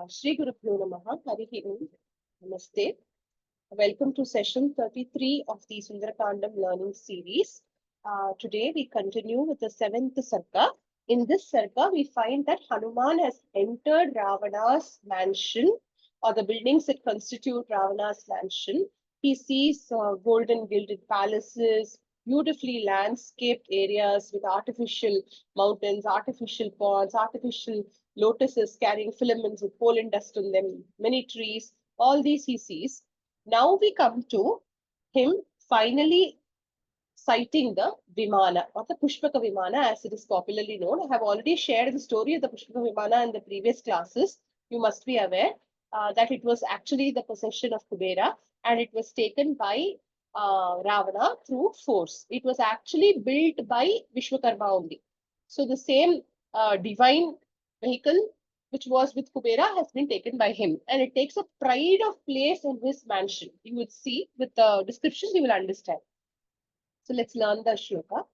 Shri Guru Pyo Namaha, Harihi Om, Namaste. Welcome to session 33 of the Sundara Kandam learning series. Today we continue with the 7th Sarga. In this Sarga, we find that Hanuman has entered Ravana's mansion or the buildings that constitute Ravana's mansion. He sees golden gilded palaces, beautifully landscaped areas with artificial mountains, artificial ponds, artificial lotuses carrying filaments with pollen dust on them, many trees. All these he sees. Now we come to him finally sighting the Vimana or the Pushpaka Vimana as it is popularly known. I have already shared the story of the Pushpaka Vimana in the previous classes. You must be aware that it was actually the possession of Kubera and it was taken by Ravana through force. It was actually built by Vishwakarma only. So the same divine vehicle which was with Kubera has been taken by him. And it takes a pride of place in his mansion. You would see with the description, you will understand. So let's learn the shloka.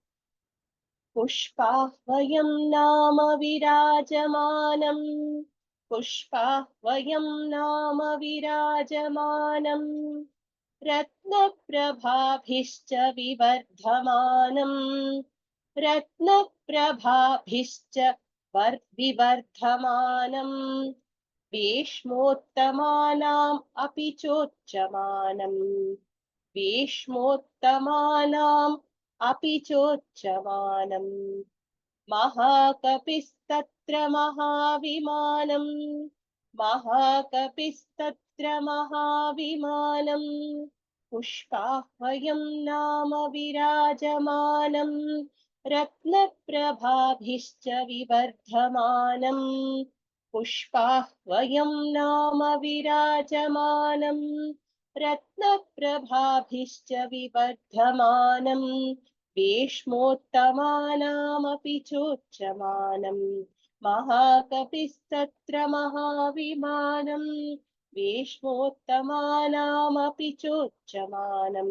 Pushpahvayam nama virajamanam. Pushpahvayam nama virajamanam. Ratnaprabhabhischa vivardhamanam. Ratnaprabhabhischa vivardhamanam. Veshmottamanam api chochamanam. Veshmottamanam api chochamanam. Mahakapistatra mahavimanam. Mahakapistatra mahavimanam. Pushpahvayam nama virajamanam. Ratnaprabhabhischa vivardhamanam. Pushpahvayam nama virajamanam. Ratnaprabhabhischa vivardhamanam. Veshmottamanamapi chochamanam. Mahakapistatra mahavimanam. Veshmottamanamapi chochamanam.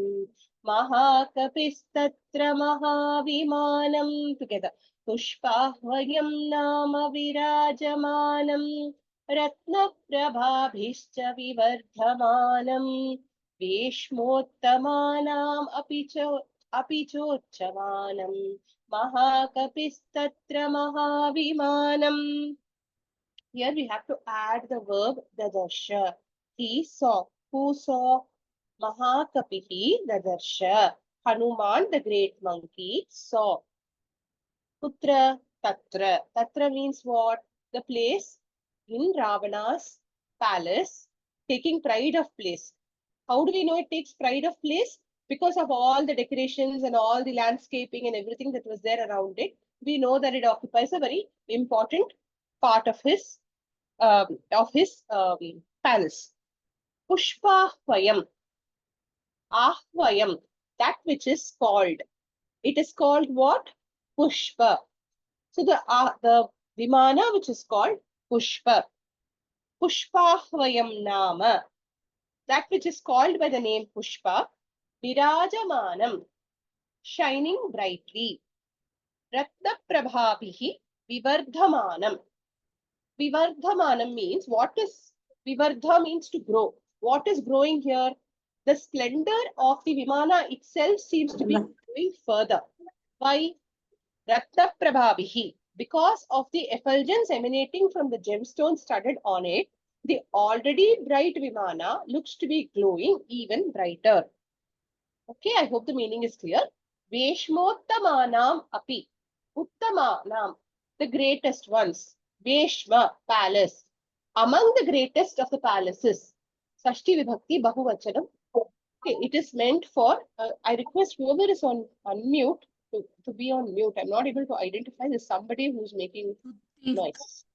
Mahakapistatra mahavimanam. Together. Pushpahvayam nama virajamanam. Ratnaprabhabhischa vivardhamanam. Veshmottamanam api chochamanam. Mahakapistatra mahavimanam. Here we have to add the verb dadarsha. He saw. Who saw? Mahakapihi dadarsha. Hanuman, the great monkey, saw. Putra tatra. Tatra means what? The place in Ravana's palace, taking pride of place. How do we know it takes pride of place? Because of all the decorations and all the landscaping and everything that was there around it, we know that it occupies a very important part of his palace. Pushpahvayam, ahvayam, that which is called. It is called what? Pushpa. So the Vimana which is called Pushpa. Pushpahvayam nama, that which is called by the name Pushpa. Virajamanam, shining brightly. Ratnaprabhabihi vivardhamanam. Vivardhamanam means, what is Vivardha means to grow. What is growing here? The splendor of the Vimana itself seems to be going further. Why? Ratnaprabhabihi, because of the effulgence emanating from the gemstone studded on it, the already bright Vimana looks to be glowing even brighter. Okay, I hope the meaning is clear. Veshmottamanam api. Uttamanam, the greatest ones. Veshma, palace. Among the greatest of the palaces. Sashti Vibhakti Bahuvachanam. Okay, it is meant for, I request whoever is on unmute to be on mute. I'm not able to identify. There's somebody who's making noise.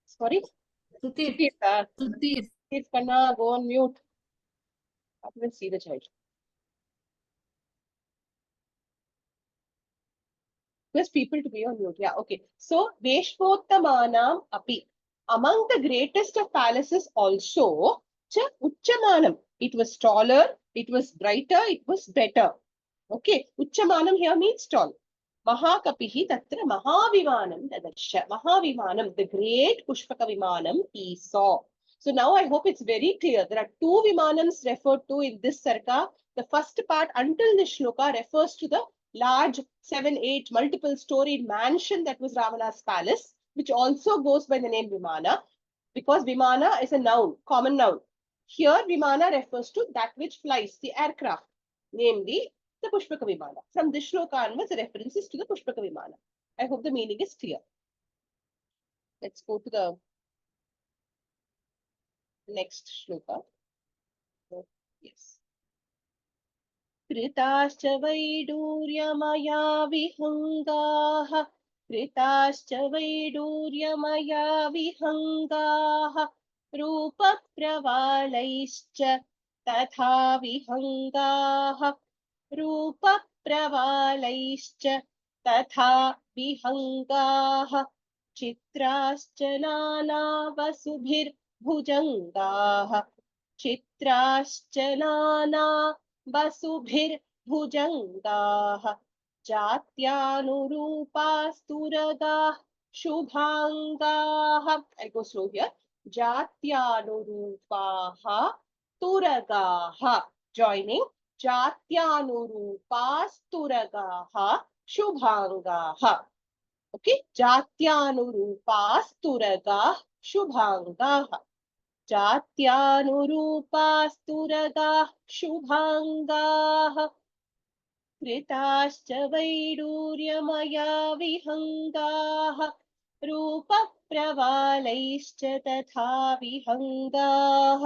Sorry? Sutir. Kanna, go on mute. I can see the child. Request people to be on mute. Yeah, okay. So, Veshmottamanam api. Among the greatest of palaces also, cha Uchamanam. It was taller, it was brighter, it was better. Okay, Uchamanam here means tall. Mahakapihi tatra Mahavimanam dadarsha. Mahavimanam, the great Pushpaka Vimanam, he saw. So now I hope it's very clear. There are two Vimanams referred to in this Sarga. The first part until the shloka refers to the large 7, 8 multiple storied mansion that was Ravana's palace, which also goes by the name Vimana, because Vimana is a noun, common noun. Here Vimana refers to that which flies, the aircraft, namely the Pushpaka Vimana. From this shloka onwards, the references to the Pushpaka Vimana. I hope the meaning is clear. Let's go to the next shloka. Yes. कृताश्च वैडूर्यमया विहङ्गाः कृताश्च वैडूर्यमया विहङ्गाः रूपप्रवालैश्च तथा विहङ्गाः रूपप्रवालैश्च तथा विहङ्गाः चित्राश्च नानावसुभिर्भुजङ्गाः चित्राश्च नाना वसुभिर्भुजङ्गाः जात्यानुरूपास्तुरगाः शुभाङ्गाः. I go slow here. जात्यानुरूपाः तुरगाः. Joining. जात्यानुरूपास्तुरगाः शुभाङ्गाः. Okay. जात्यानुरूपास्तुरगाः शुभाङ्गाः. जात्यानुरूपास्तुरगाः शुभाङ्गाः कृताश्च वैडूर्यमया विहङ्गाः रूपप्रवालैश्च तथा विहङ्गाः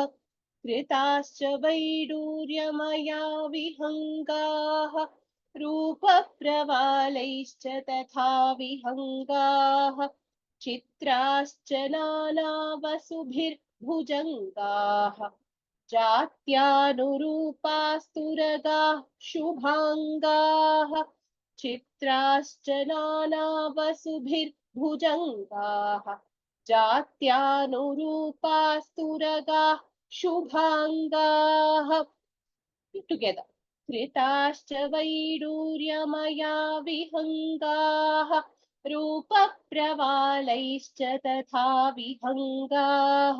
कृताश्च वैडूर्यमया विहङ्गाः रूपप्रवालैश्च तथा विहङ्गाः चित्राश्च नानावसुभिर्भुजङ्गाः जात्यानुरूपास्तुरगाः शुभाङ्गाः चित्राश्च नानावसुभिर्भुजङ्गाः जात्यानुरूपास्तुरगाः शुभाङ्गाः. Together. कृताश्च वैडूर्यमया विहङ्गाः रूपप्रवालैश्च तथा विहङ्गाः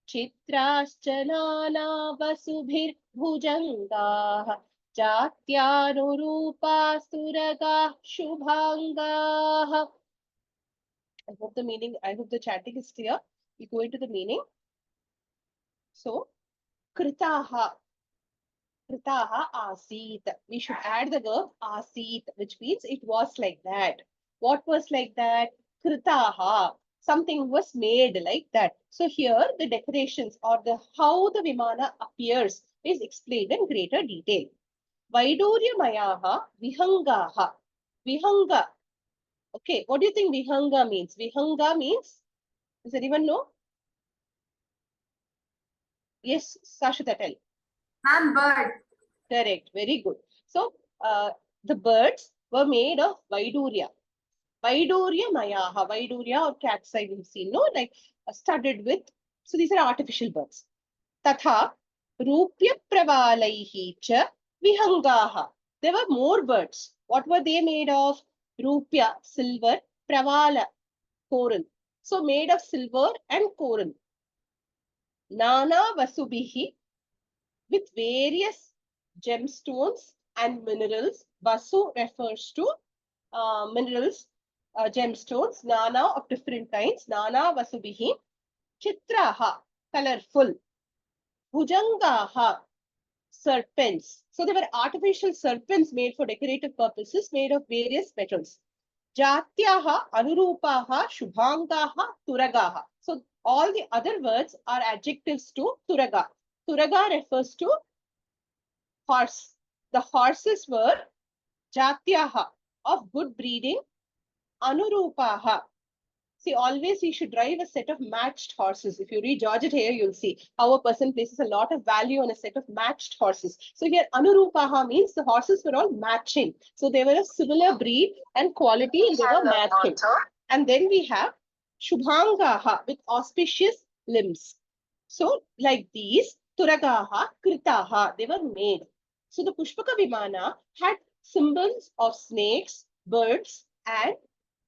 चित्राश्च नानावसुभिर्भुजङ्गाः जात्यानुरूपास्तुरगाः शुभाङ्गाः. I hope the chanting is clear. We go into the meaning. So, kritaha. Kritaha asit. We should add the verb asit, which means it was like that. What was like that? Kritaha. Something was made like that. So here the decorations or the how the Vimana appears is explained in greater detail. Vaidurya mayaha vihangaha. Vihanga. Okay, what do you think vihanga means? Vihanga means, does anyone know? Yes, Sashita, tell. And bird. Correct. Very good. So, the birds were made of Vaidurya. Vaidurya Mayaha. Vaidurya or cat's eye we've seen, no? Like studded with. So, these are artificial birds. Tatha Rupya Pravalaihi cha Vihangaha. There were more birds. What were they made of? Rupya, silver, Pravala, coral. So, made of silver and coral. Nana Vasubihi, with various gemstones and minerals. Vasu refers to minerals, gemstones, nana of different kinds. Nana Vasubihi. Chitraha, colorful. Bhujangaha, serpents. So there were artificial serpents made for decorative purposes, made of various metals. Jatyaha, Anurupaha, Shubhangaha, Turagaha. So all the other words are adjectives to Turaga. Turaga refers to horse. The horses were Jatyaha, of good breeding, Anurupaha. See, always you should drive a set of matched horses. If you read Georgette here, you'll see how a person places a lot of value on a set of matched horses. So here, Anurupaha means the horses were all matching. So they were a similar breed and quality and they were matching. And then we have Shubhangaha with auspicious limbs. So like these, Turagaha, Kritaha, they were made. So the Pushpaka Vimana had symbols of snakes, birds, and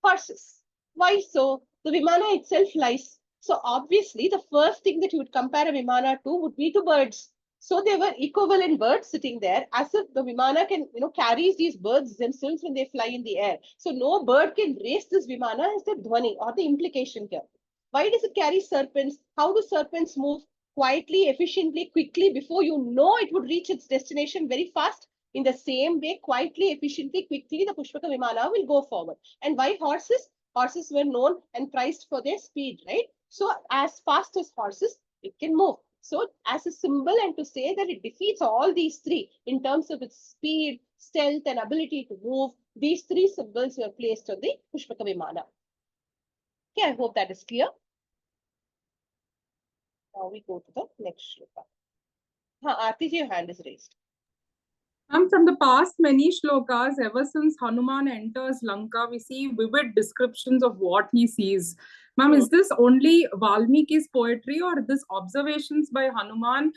horses. Why so? The Vimana itself flies. So obviously, the first thing that you would compare a Vimana to would be to birds. So they were equivalent birds sitting there, as if the Vimana can, carries these birds themselves when they fly in the air. So no bird can raise this Vimana is the dhwani or the implication here. Why does it carry serpents? How do serpents move? Quietly, efficiently, quickly, before you know it would reach its destination very fast. In the same way, quietly, efficiently, quickly, the Pushpaka Vimana will go forward. And why horses? Horses were known and prized for their speed, right? So as fast as horses, it can move. So as a symbol and to say that it defeats all these three in terms of its speed, stealth, and ability to move, these three symbols were placed on the Pushpaka Vimana. Okay, I hope that is clear. Now we go to the next shloka. Aarti, your hand is raised. From the past many shlokas, ever since Hanuman enters Lanka, we see vivid descriptions of what he sees. Ma'am, is this only Valmiki's poetry, or this observations by Hanuman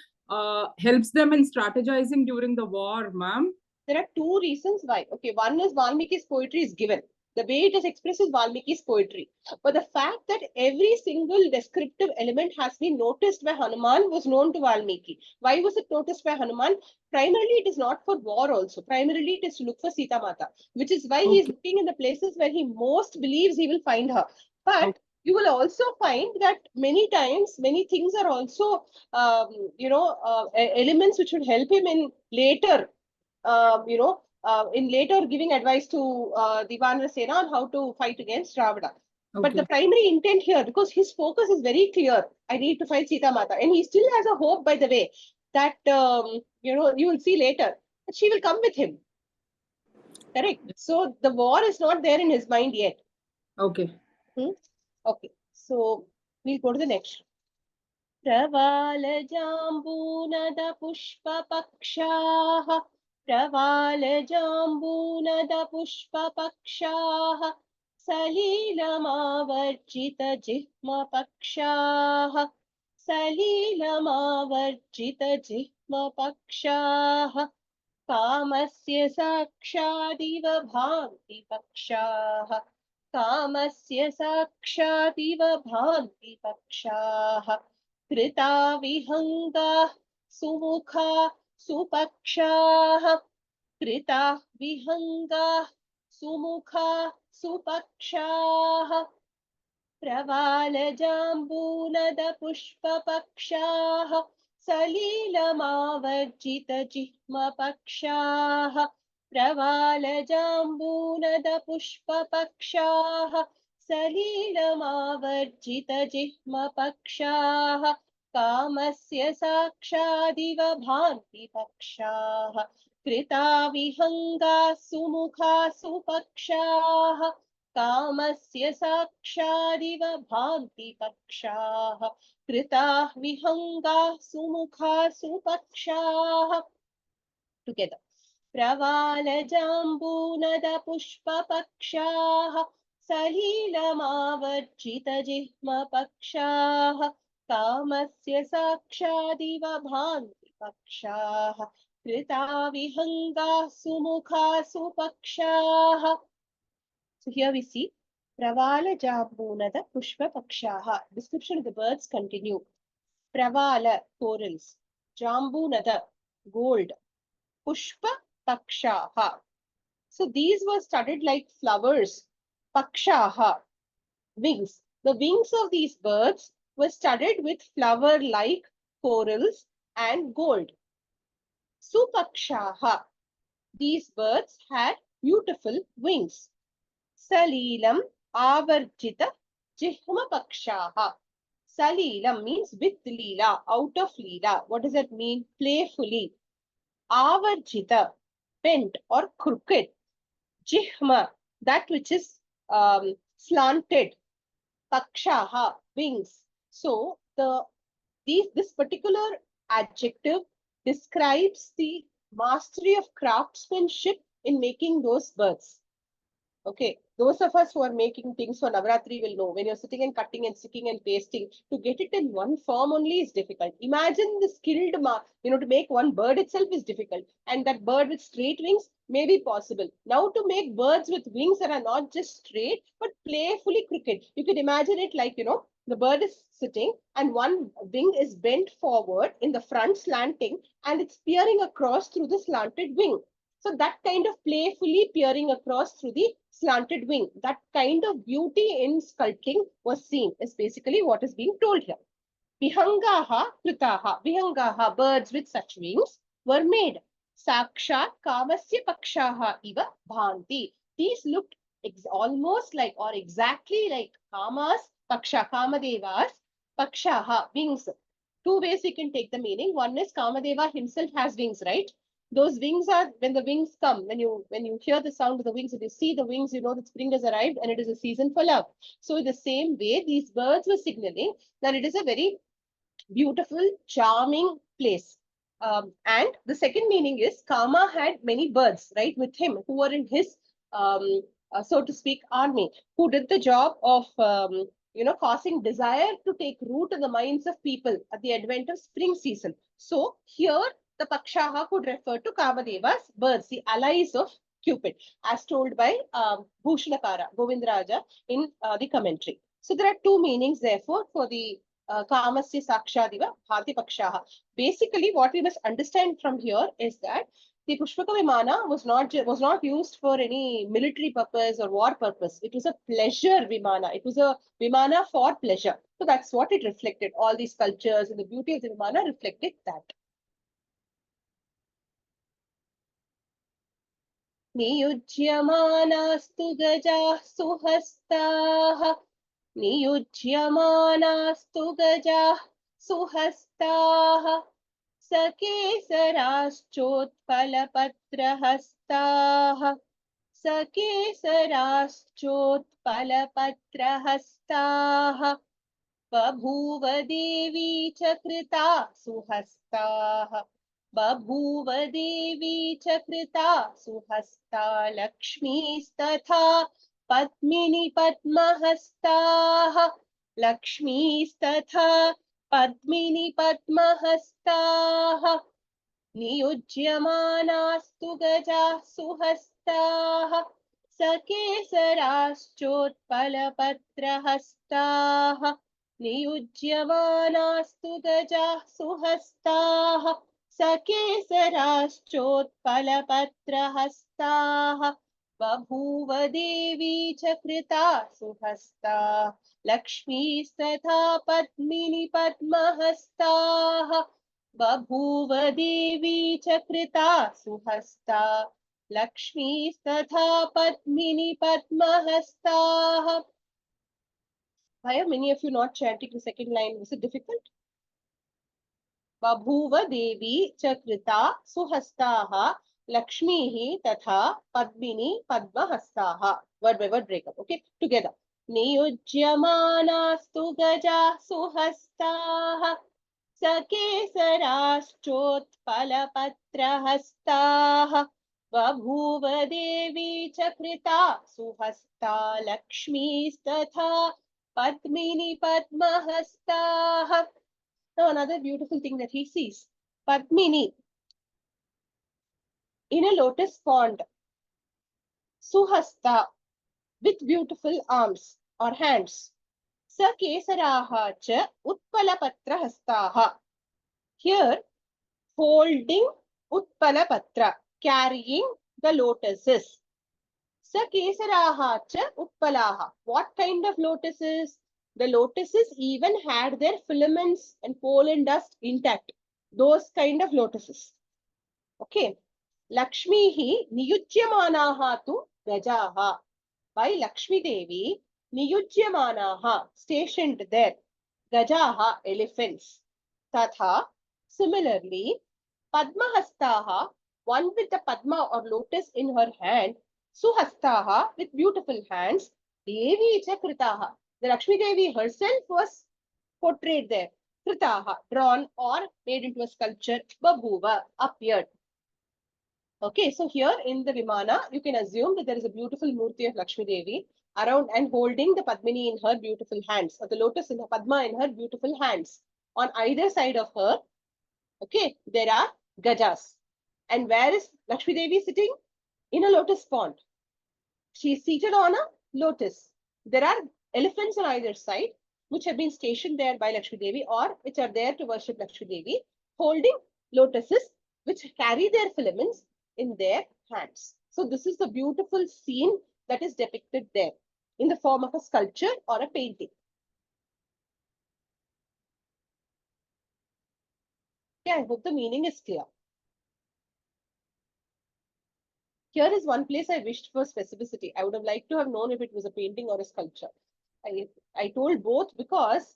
helps them in strategizing during the war, ma'am? There are two reasons why. Okay, one is Valmiki's poetry is given. The way it is expressed is Valmiki's poetry. But the fact that every single descriptive element has been noticed by Hanuman was known to Valmiki. Why was it noticed by Hanuman? Primarily, it is not for war also. Primarily, it is to look for Sita Mata, which is why he is looking in the places where he most believes he will find her. But you will also find that many times, many things are also, elements which would help him in later in later giving advice to the Vanara Sena on how to fight against Ravana. But the primary intent here, because his focus is very clear, I need to find Sita Mata. And he still has a hope, by the way, that, you will see later, that she will come with him. Correct. So the war is not there in his mind yet. Okay. Okay. So we'll go to the next. प्रवालजाम्बूनदपुष्पपक्षाः प्रवालजाम्बूनदपुष्पपक्षाः सलीलमावर्जितजिह्मपक्षाः सलीलमावर्जितजिह्मपक्षाः कामस्य साक्षादिव भान्ति पक्षाः कामस्य साक्षादिव भान्ति पक्षाः कृता विहङ्गाः सुमुखा सुपक्षाः कृता विहङ्गाः सुमुखा सुपक्षाः प्रवालजाम्बूनदपुष्पपक्षाः सलीलमावर्जितजिह्मपक्षाः प्रवालजाम्बूनदपुष्पपक्षाः सलीलमावर्जितजिह्मपक्षाः कामस्य साक्षादिव भान्ति पक्षाः कृता विहङ्गाः सुमुखा सुपक्षाः कामस्य साक्षादिव भान्ति पक्षाः कृताः विहङ्गाः सुमुखा सुपक्षाः. Together. प्रवालजाम्बूनदपुष्पपक्षाः सलीलमावर्जितजिह्मपक्षाः कामस्य साक्षादिव भान्ति पक्षाः कृता विहङ्गाः सुमुखा सुपक्षाः. So here we see Pravala Jambunada Pushpa Pakshaha. Description of the birds continue. Pravala, corals. Jambunada, gold. Pushpa Pakshaha. So these were studded like flowers. Pakshaha, wings. The wings of these birds were studded with flower-like corals and gold. Supakshaha. These birds had beautiful wings. Salilam avarjita jihma pakshaha. Salilam means with leela, out of leela. What does that mean? Playfully. Avarjita, bent or crooked. Jihma, that which is slanted. Pakshaha, wings. So this particular adjective describes the mastery of craftsmanship in making those birds. Okay, those of us who are making things for Navratri will know when you're sitting and cutting and sticking and pasting, to get it in one form only is difficult. Imagine the skilled, to make one bird itself is difficult. And that bird with straight wings may be possible. Now to make birds with wings that are not just straight, but playfully crooked. You could imagine it like, the bird is sitting and one wing is bent forward in the front slanting and it's peering across through the slanted wing. So that kind of playfully peering across through the slanted wing, that kind of beauty in sculpting was seen, is basically what is being told here. Vihangaha kritaha. Vihangaha, birds with such wings, were made. Sakshat kamasya pakshaha iva bhanti. These looked almost like or exactly like Kama's paksha, Kamadevas pakshaha, wings. Two ways we can take the meaning. One is Kamadeva himself has wings, right? Those wings are when the wings come, when you hear the sound of the wings, if you see the wings, you know that spring has arrived and it is a season for love. So in the same way, these birds were signaling that it is a very beautiful, charming place. And the second meaning is Kama had many birds, right, with him who were in his, so to speak, army, who did the job of, causing desire to take root in the minds of people at the advent of spring season. So here, the Pakshaha could refer to Kamadeva's birds, the allies of Cupid, as told by Bhushanakara, Govindaraja, in the commentary. So there are two meanings, therefore, for the Kamasya Sakshadiva Bhati Pakshaha. Basically, what we must understand from here is that the Pushpaka Vimana was not used for any military purpose or war purpose. It was a pleasure Vimana. It was a Vimana for pleasure. So that's what it reflected. All these sculptures and the beauty of the Vimana reflected that. Niyujyamanastu gajah suhastaha. नियुज्यमानास्तु गजाः सुहस्ताः सकेसराश्चोत्पलपत्रहस्ताः सकेसराश्चोत्पलपत्रहस्ताः बभूव देवी च कृता सुहस्ताः बभूव देवी च कृता सुहस्ता लक्ष्मीस्तथा पद्मिनी पद्महस्ताः लक्ष्मीस्तथा पद्मिनी पद्महस्ताः नियुज्यमानास्तु गजाः सुहस्ताः सकेसराश्चोत्पलपत्रहस्ताः नियुज्यमानास्तु गजाः सुहस्ताः सकेसराश्चोत्पलपत्रहस्ताः बभूव देवी च कृता सुहस्ता लक्ष्मीस्तथा पद्मिनी पद्महस्ताः बभूव देवी च कृता सुहस्ता लक्ष्मीस्तथा Padmini पद्महस्ताः. Why are many of you not chanting the second line? Was it difficult? बभूव देवी च कृता सुहस्ताः लक्ष्मीः तथा Padmini पद्महस्ताः. Word by word breakup. Okay, together. नियुज्यमानास्तु गजाः सुहस्ताः सकेसराश्चोत्पलपत्रहस्ताः बभूव देवी च कृता सुहस्ता लक्ष्मीस्तथा Padmini पद्महस्ताः. Now another beautiful thing that he sees, Padmini in a lotus pond, Suhasta with beautiful arms or hands, Sakesaraha cha Utpalapatra hastaha. Here, holding Utpalapatra, carrying the lotuses. Sakesaraha cha Utpalaha. What kind of lotuses? The lotuses even had their filaments and pollen dust intact. Those kind of lotuses. Okay. Lakshmihi niyujyamanaha tu gajaha. By Lakshmi Devi, niyujyamanaha, stationed there. Gajaha, elephants. Tatha, similarly, Padmahastaha, one with the Padma or lotus in her hand, Suhastaha, with beautiful hands, Devi cha kritaha. The Lakshmi Devi herself was portrayed there. Kritaha, drawn or made into a sculpture. Babuva, appeared. Okay, so here in the Vimana, you can assume that there is a beautiful Murti of Lakshmi Devi around and holding the Padmini in her beautiful hands, or the lotus in the Padma in her beautiful hands. On either side of her, okay, there are Gajas. And where is Lakshmi Devi sitting? In a lotus pond. She is seated on a lotus. There are elephants on either side, which have been stationed there by Lakshmi Devi or which are there to worship Lakshmi Devi, holding lotuses which carry their filaments in their hands. So this is the beautiful scene that is depicted there in the form of a sculpture or a painting. Yeah, I hope the meaning is clear. Here is one place I wished for specificity. I would have liked to have known if it was a painting or a sculpture. I told both because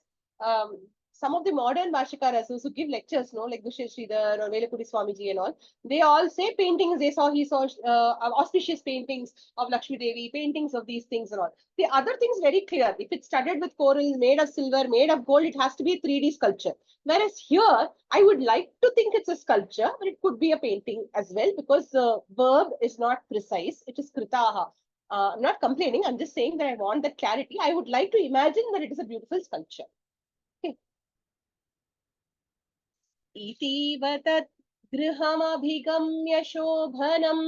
some of the modern Bhashikaras who give lectures, no, like Dushyant Sridhar or Velapudi Swamiji and all, they all say paintings. He saw auspicious paintings of Lakshmi Devi, paintings of these things and all. The other thing's very clear. If it's studded with coral, made of silver, made of gold, it has to be a 3D sculpture. Whereas here, I would like to think it's a sculpture, but it could be a painting as well because the verb is not precise. It is kritaha. I'm not complaining. I'm just saying that I want that clarity. I would like to imagine that it is a beautiful sculpture. Okay. इतीव तत् गृहमभिगम्य शोभनम्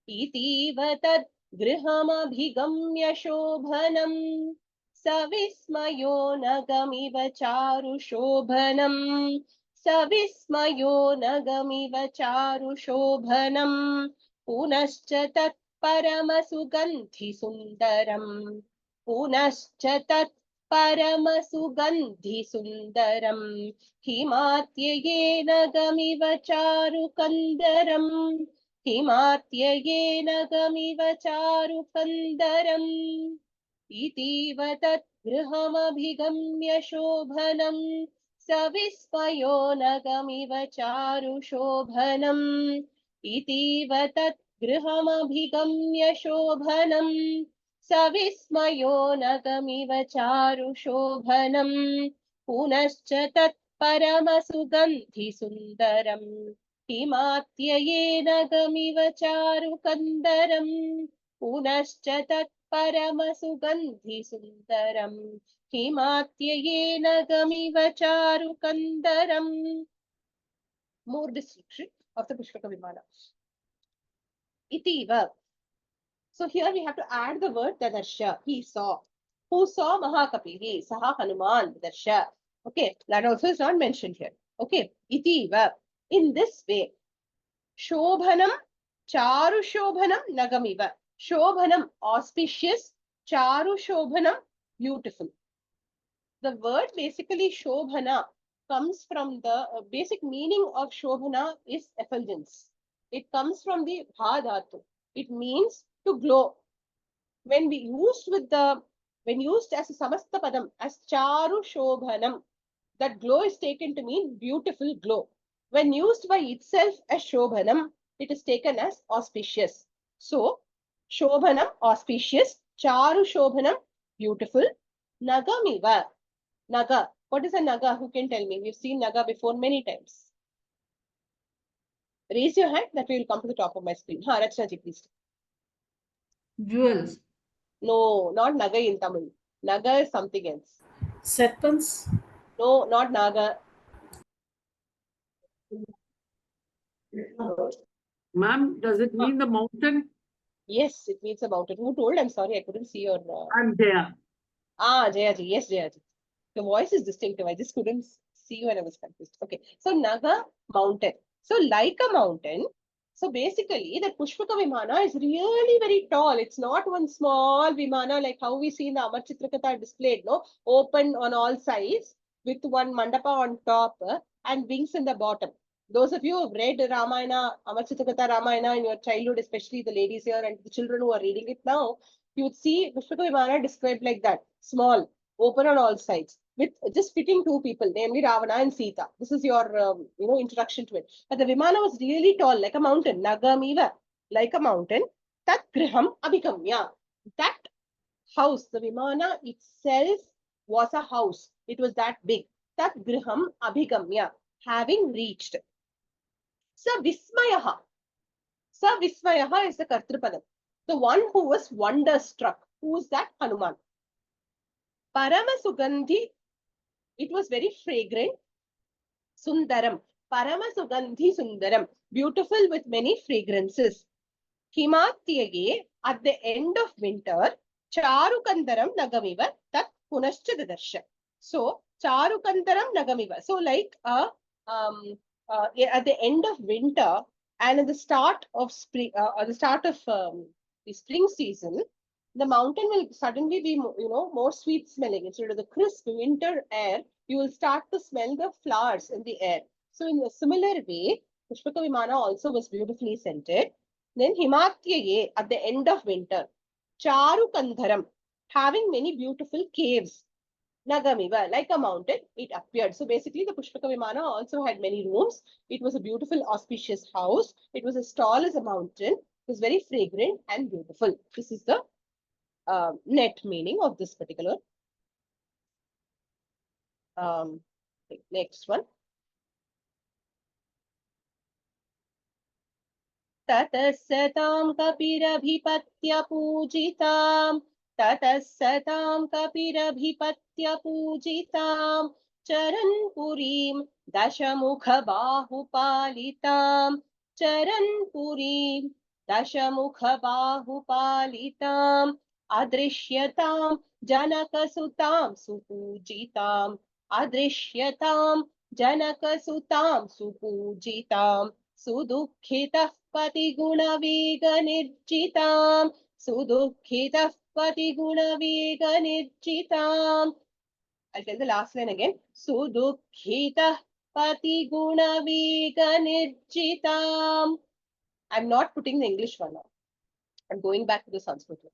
इतीव तत् गृहमभिगम्य शोभनम् सविस्मयो नगमिव चारु शोभनम् सविस्मयो नगमिव चारु शोभनम् पुनश्च तत् परमसुगन्धि सुन्दरम् पुनश्च तत् परमसुगन्धि सुन्दरम् हिमात्ययेन गमिव चारुकन्दरम् हिमात्ययेन गमिव चारुकन्दरम् इतीव तत् गृहमभिगम्य शोभनम् सविस्मयो नगमिव चारुशोभनम् इतीव तत् गृहमभिगम्य शोभनम् सविस्मयो नगमिव चारुशोभनम् पुनश्च तत् परमसुगन्धि सुन्दरम् हिमात्ययेन गमिव चारुकन्दरम् पुनश्च तत् परमसुगन्धि सुन्दरम् हिमात्ययेन गमिव चारुकन्दरम्. More description of the Pushpaka Vimana. Itiva. So here we have to add the word Dadarsha. He saw. Who saw Mahakapihi? Saha Hanuman Dadarsha. Okay, that also is not mentioned here. Okay, Itiva. In this way, Shobhanam, Charu Shobhanam, Nagamiva. Shobhanam, auspicious. Charu Shobhanam, beautiful. The word basically Shobhana comes from the basic meaning of Shobhana is effulgence. It comes from the Bha Dhatu. It means to glow. When used as a samasta padam, as charu shobhanam, that glow is taken to mean beautiful glow. When used by itself as shobhanam, it is taken as auspicious. So, shobhanam, auspicious, charu shobhanam, beautiful, nagamiva. Naga. What is a naga? Who can tell me? We've seen naga before many times. Raise your hand, that will come to the top of my screen. Ha, Rachna ji, please. Jewels. No, not naga in Tamil. Naga is something else. Serpents. No, not naga. Ma'am, does it mean the mountain? Yes, it means a mountain. Who told? I'm sorry, I couldn't see your. I'm there. Jaya ji. Yes, Jaya ji. The voice is distinctive. I just couldn't see you when I was confused. Okay, so Naga, mountain. So like a mountain. So basically, the Pushpaka Vimana is really very tall. It's not one small Vimana like how we see in the Amar Chitrakatha displayed, no? Open on all sides with one mandapa on top and wings in the bottom. Those of you who have read Ramayana, Amar Chitrakatha Ramayana in your childhood, especially the ladies here and the children who are reading it now, you would see Pushpaka Vimana described like that. Small, open on all sides, with just fitting two people, namely Ravana and Sita. This is your, introduction to it. But the Vimana was really tall, like a mountain. Nagamiva, like a mountain. Tat griham abhigamya. That house, the Vimana itself was a house. It was that big. Tat griham abhigamya, having reached. Sa vismayaha. Sa Visvayaha is the Kartrupadam. The one who was wonderstruck. Who is that? Hanuman. Parama Sugandhi, it was very fragrant. Sundaram. Parama Sugandhi Sundaram. Beautiful with many fragrances. Himatyage, at the end of winter, Charukandaram Nagamiva Tat Punascha Dadarsha. So, Charukandaram Nagamiva. So, like at the end of winter and at the start of spring, the start of the spring season, the mountain will suddenly be, more sweet smelling. Instead of the crisp winter air, you will start to smell the flowers in the air. So, in a similar way, Pushpaka Vimana also was beautifully scented. Then Himatyaye, at the end of winter, Charu Kandharam, having many beautiful caves. Nagamiva, like a mountain, it appeared. So basically, the Pushpaka Vimana also had many rooms. It was a beautiful, auspicious house. It was as tall as a mountain. It was very fragrant and beautiful. This is the net meaning of this particular. Next one. ततः सतां कपिरभिपत्य पूजितां ततः सतां कपिरभिपत्य पूजितां चरन् पुरीं दशमुखबाहुपालितां चरन् पुरीं दशमुखबाहुपालिताम् अदृश्यतां जनकसुतां सुपूजिताम् अदृश्यतां जनकसुतां सुपूजिताम् सुदुःखितः पतिगुणवेगनिर्जिताम् सुदुःखितः पतिगुणवेगनिर्जिताम्. I'll tell the last line again. Sudukhitah patigunavega-nirjitam. I'm not putting the English one now. I'm going back to the Sanskrit one.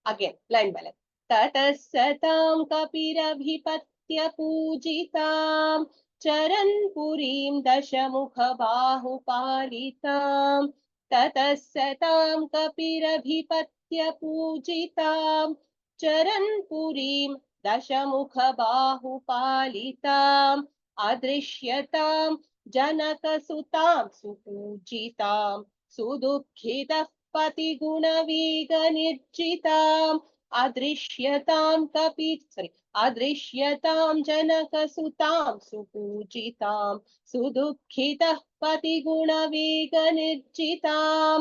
Again, line by line. Tatas satam kapirabhipatya pujitam charan purim dashamukha bahupalitam. Tatas satam kapirabhipatya pujitam charan purim dashamukha bahupalitam adrishyatam janakasutam supujitam sudukhitah patigunavega-nirjitam adrishyatam adrishyatam janakasutam supujitam sudukhitah patigunavega-nirjitam.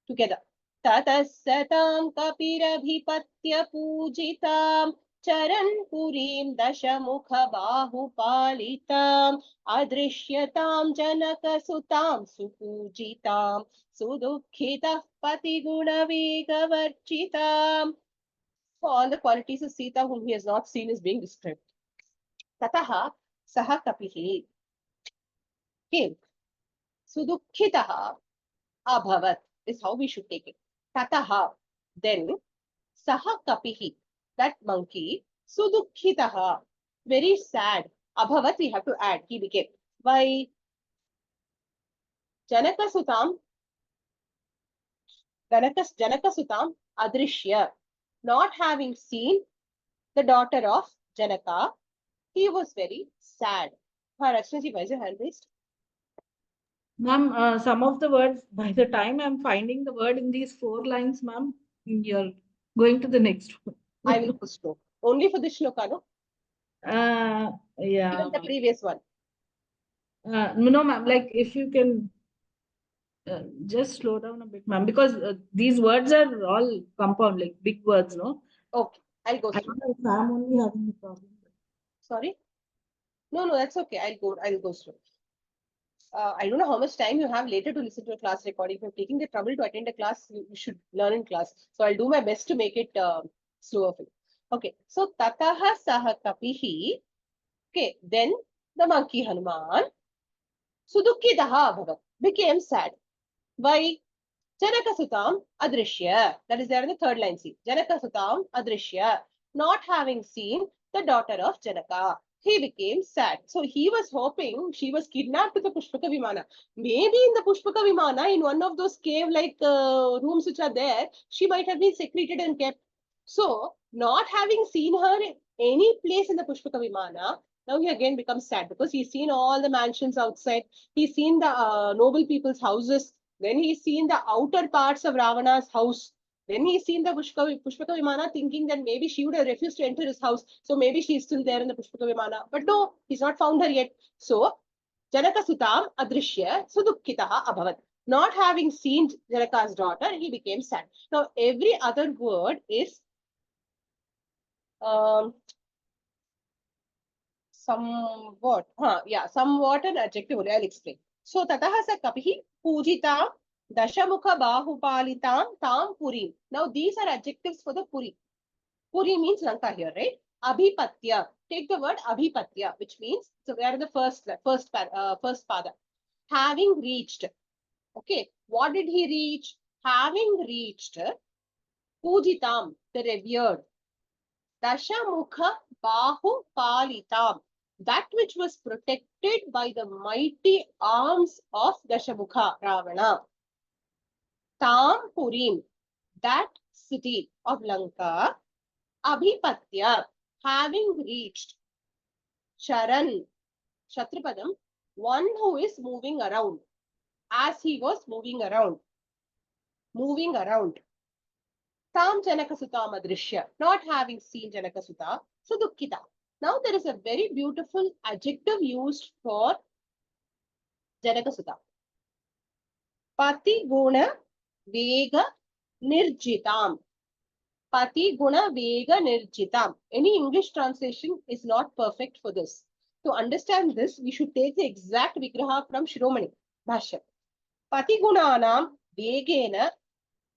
Together. Tatas satam kapirabhipatya pujitam charan purim dashamukha bahupalitam adrishyatam janakasutam supujitam sudukhitah patigunavega-varchitam. For all the qualities of Sita whom he has not seen is being described. Tataha saha kapihi came. Sudukhitaha abhavat is how we should take it. Tataha, then saha kapihi, that monkey, sudukhitaha, very sad. Abhavat, we have to add, he became. Why? Janakasutam adrishya, not having seen the daughter of Janaka, he was very sad. Rachnaji, why is your hand raised? Ma'am, some of the words, by the time I'm finding the word in these 4 lines, ma'am, you're going to the next one. I will go slow. Only for this shloka, no? Yeah. Even the previous one. No, ma'am, like if you can just slow down a bit, ma'am, because these words are all compound, like big words, no? Okay, I'll go I slow. don't know if I'm only having a problem. Sorry? No, that's okay. I'll go slow. I don't know how much time you have later to listen to a class recording. If you're taking the trouble to attend a class, you should learn in class. So I'll do my best to make it slower for you. Okay, so tataha saha kapihi. Okay, then the monkey Hanuman sudukkitaha abhavat, became sad. Why? Janakasutam adrishya. That is there in the third line. See, Janakasutam adrishya, not having seen the daughter of Janaka. He became sad. So he was hoping she was kidnapped to the Pushpaka Vimana. Maybe in the Pushpaka Vimana, in one of those cave-like rooms which are there, she might have been secreted and kept. So, not having seen her in any place in the Pushpaka Vimana, now he again becomes sad because he's seen all the mansions outside. He's seen the noble people's houses. Then he's seen the outer parts of Ravana's house. Then he's seen the Pushpaka Vimana, thinking that maybe she would have refused to enter his house. So maybe she's still there in the Pushpaka Vimana. But no, he's not found her yet. So Janaka Sutam Adrishya Sudukkitaha Abhavat. Not having seen Janaka's daughter, he became sad. Now, every other word is somewhat an adjective. I'll explain. So tataha sa kapihi pujita dashamukha bahupalitam tam purim. Now these are adjectives for the puri. Puri means Lanka here, right? Abhipatya. Take the word abhipatya, which means, so we are in the first pada. Having reached. Okay, what did he reach? Having reached pujitam, the revered. Dashamukha bahu palitam, that which was protected by the mighty arms of Dashamukha Ravana. Tam Purim, that city of Lanka. Abhipatya, having reached. Charan, Shatripadam, one who is moving around. As he was moving around. Tam Janakasuta Madrishya, not having seen Janakasuta, so Dukkita. Now there is a very beautiful adjective used for Janakasuta. Pati Guna Vega Nirjitam. Pati Guna Vega Nirjitam. Any English translation is not perfect for this. To understand this, we should take the exact Vigraha from Shiromani Bhashya. Pati Gunanam Vegena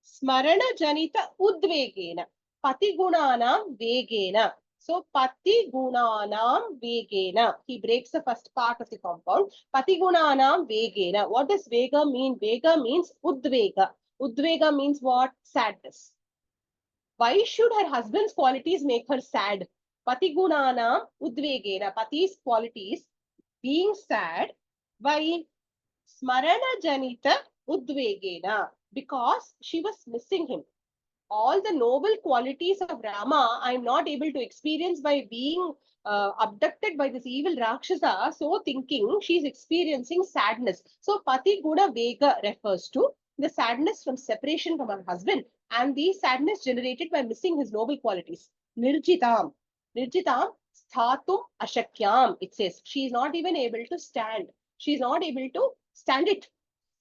Smarana Janita Udvegena. Pati Gunanam Vegena. So, Pati Gunanam Vegena. He breaks the first part of the compound. Pati Gunanam Vegena. What does Vega mean? Vega means Udvega. Udvega means what? Sadness. Why should her husband's qualities make her sad? Pati Gunanam Udvegena. Pati's qualities being sad. Why? Smarana Janita Udvegena. Because she was missing him. All the noble qualities of Rama, I am not able to experience by being abducted by this evil Rakshasa. So thinking, she is experiencing sadness. So Pati Guna Vega refers to the sadness from separation from her husband and the sadness generated by missing his noble qualities. Nirjitam. Nirjitam Sthatum Ashakyam. It says she is not even able to stand. She is not able to stand it.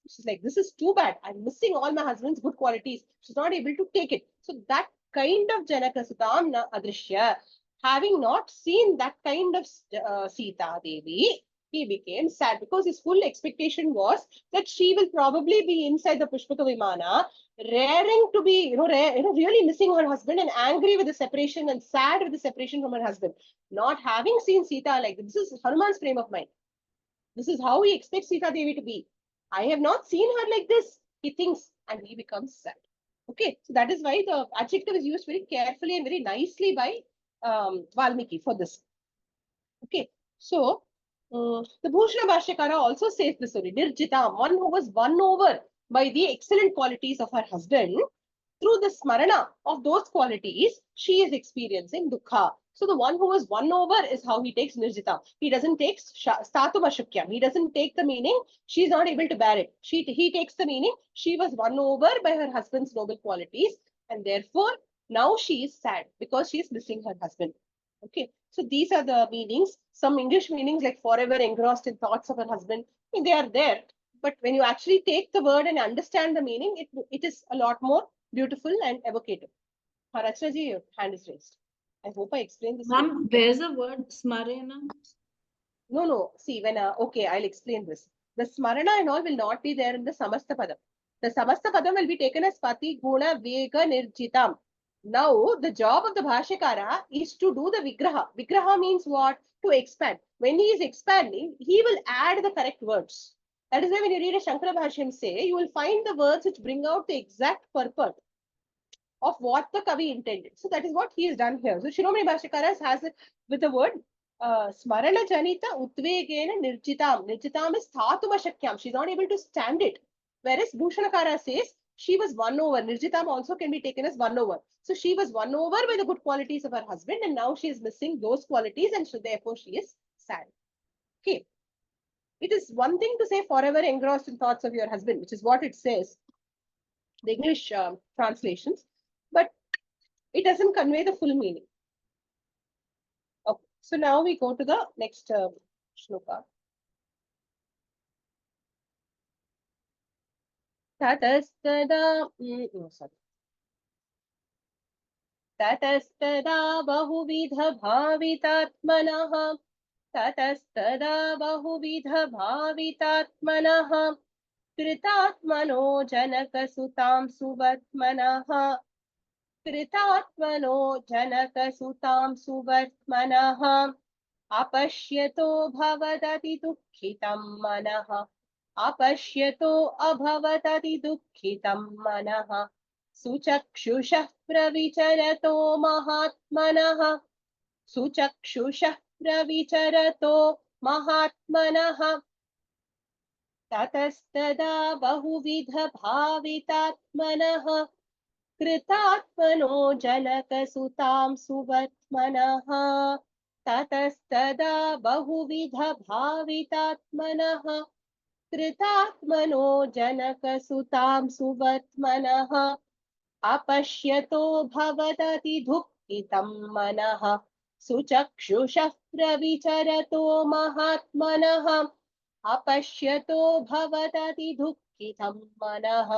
She's like, this is too bad. I'm missing all my husband's good qualities. She's not able to take it. So that kind of Janaka Sutam na Adrishya, having not seen that kind of Sita Devi, he became sad because his full expectation was that she will probably be inside the Pushpaka Vimana, raring to be, really missing her husband and angry with the separation and sad with the separation from her husband. Not having seen Sita like this is Hanuman's frame of mind. This is how he expects Sita Devi to be. I have not seen her like this, he thinks, and he becomes sad. Okay, so that is why the adjective is used very carefully and very nicely by Valmiki for this. Okay, so the Bhushana Bhashyakara also says this story. Nirjitam, one who was won over by the excellent qualities of her husband, through the smarana of those qualities, she is experiencing dukkha. So the one who was won over is how he takes nirjita. He doesn't take statum ashukyam. He doesn't take the meaning she is not able to bear it. He takes the meaning she was won over by her husband's noble qualities, and therefore now she is sad because she is missing her husband. Okay, so these are the meanings. Some English meanings like forever engrossed in thoughts of her husband, they are there. But when you actually take the word and understand the meaning, it is a lot more beautiful and evocative. Harachna ji, your hand is raised. I hope I explained this. Ma'am, where's the word smarana? No. See, when okay, I'll explain this. The smarana and all will not be there in the samasta padam. The samasta padam will be taken as pati guna vega nirjitam. Now, the job of the bhashyakara is to do the vigraha. Vigraha means what? To expand. When he is expanding, he will add the correct words. That is why when you read a Shankara Bhashyam say, you will find the words which bring out the exact purport of what the Kavi intended. So that is what he has done here. So Shiromani Bhashyakara has it with the word Smarana Janita Utvegena Nirjitam. Nirjitam is Thatuma Shakyam. She's not able to stand it. Whereas Bhushanakara says she was won over. Nirjitam also can be taken as won over. So she was won over by the good qualities of her husband, and now she is missing those qualities, and so therefore she is sad. Okay. It is one thing to say forever engrossed in thoughts of your husband, which is what it says, the English translations, but it doesn't convey the full meaning. Okay, so now we go to the next shloka. ततस्तदा बहुविध भावितात्मनः ततस्तदा बहुविध भावितात्मनः कृतात्मनो जनकसुतां सुवर्त्मनः कृतात्मनो जनकसुतां सुवर्त्मनः अपश्यतो भवदति दुःखितं मनः अपश्यतो अभवदति दुःखितं मनः सुचक्षुषः प्रविचरतो महात्मनः सुचक्षुषः प्रविचरतो महात्मनः ततस्तदा बहुविध भावितात्मनः कृतात्मनो जनकसुतां सुवर्त्मनः ततस्तदा बहुविध भावितात्मनः कृतात्मनो जनकसुतां सुवर्त्मनः अपश्यतो भवदति दुःखितं मनः सुचक्षुषः प्रविचरतो महात्मनः अपश्यतो भवदति दुःखितं मनः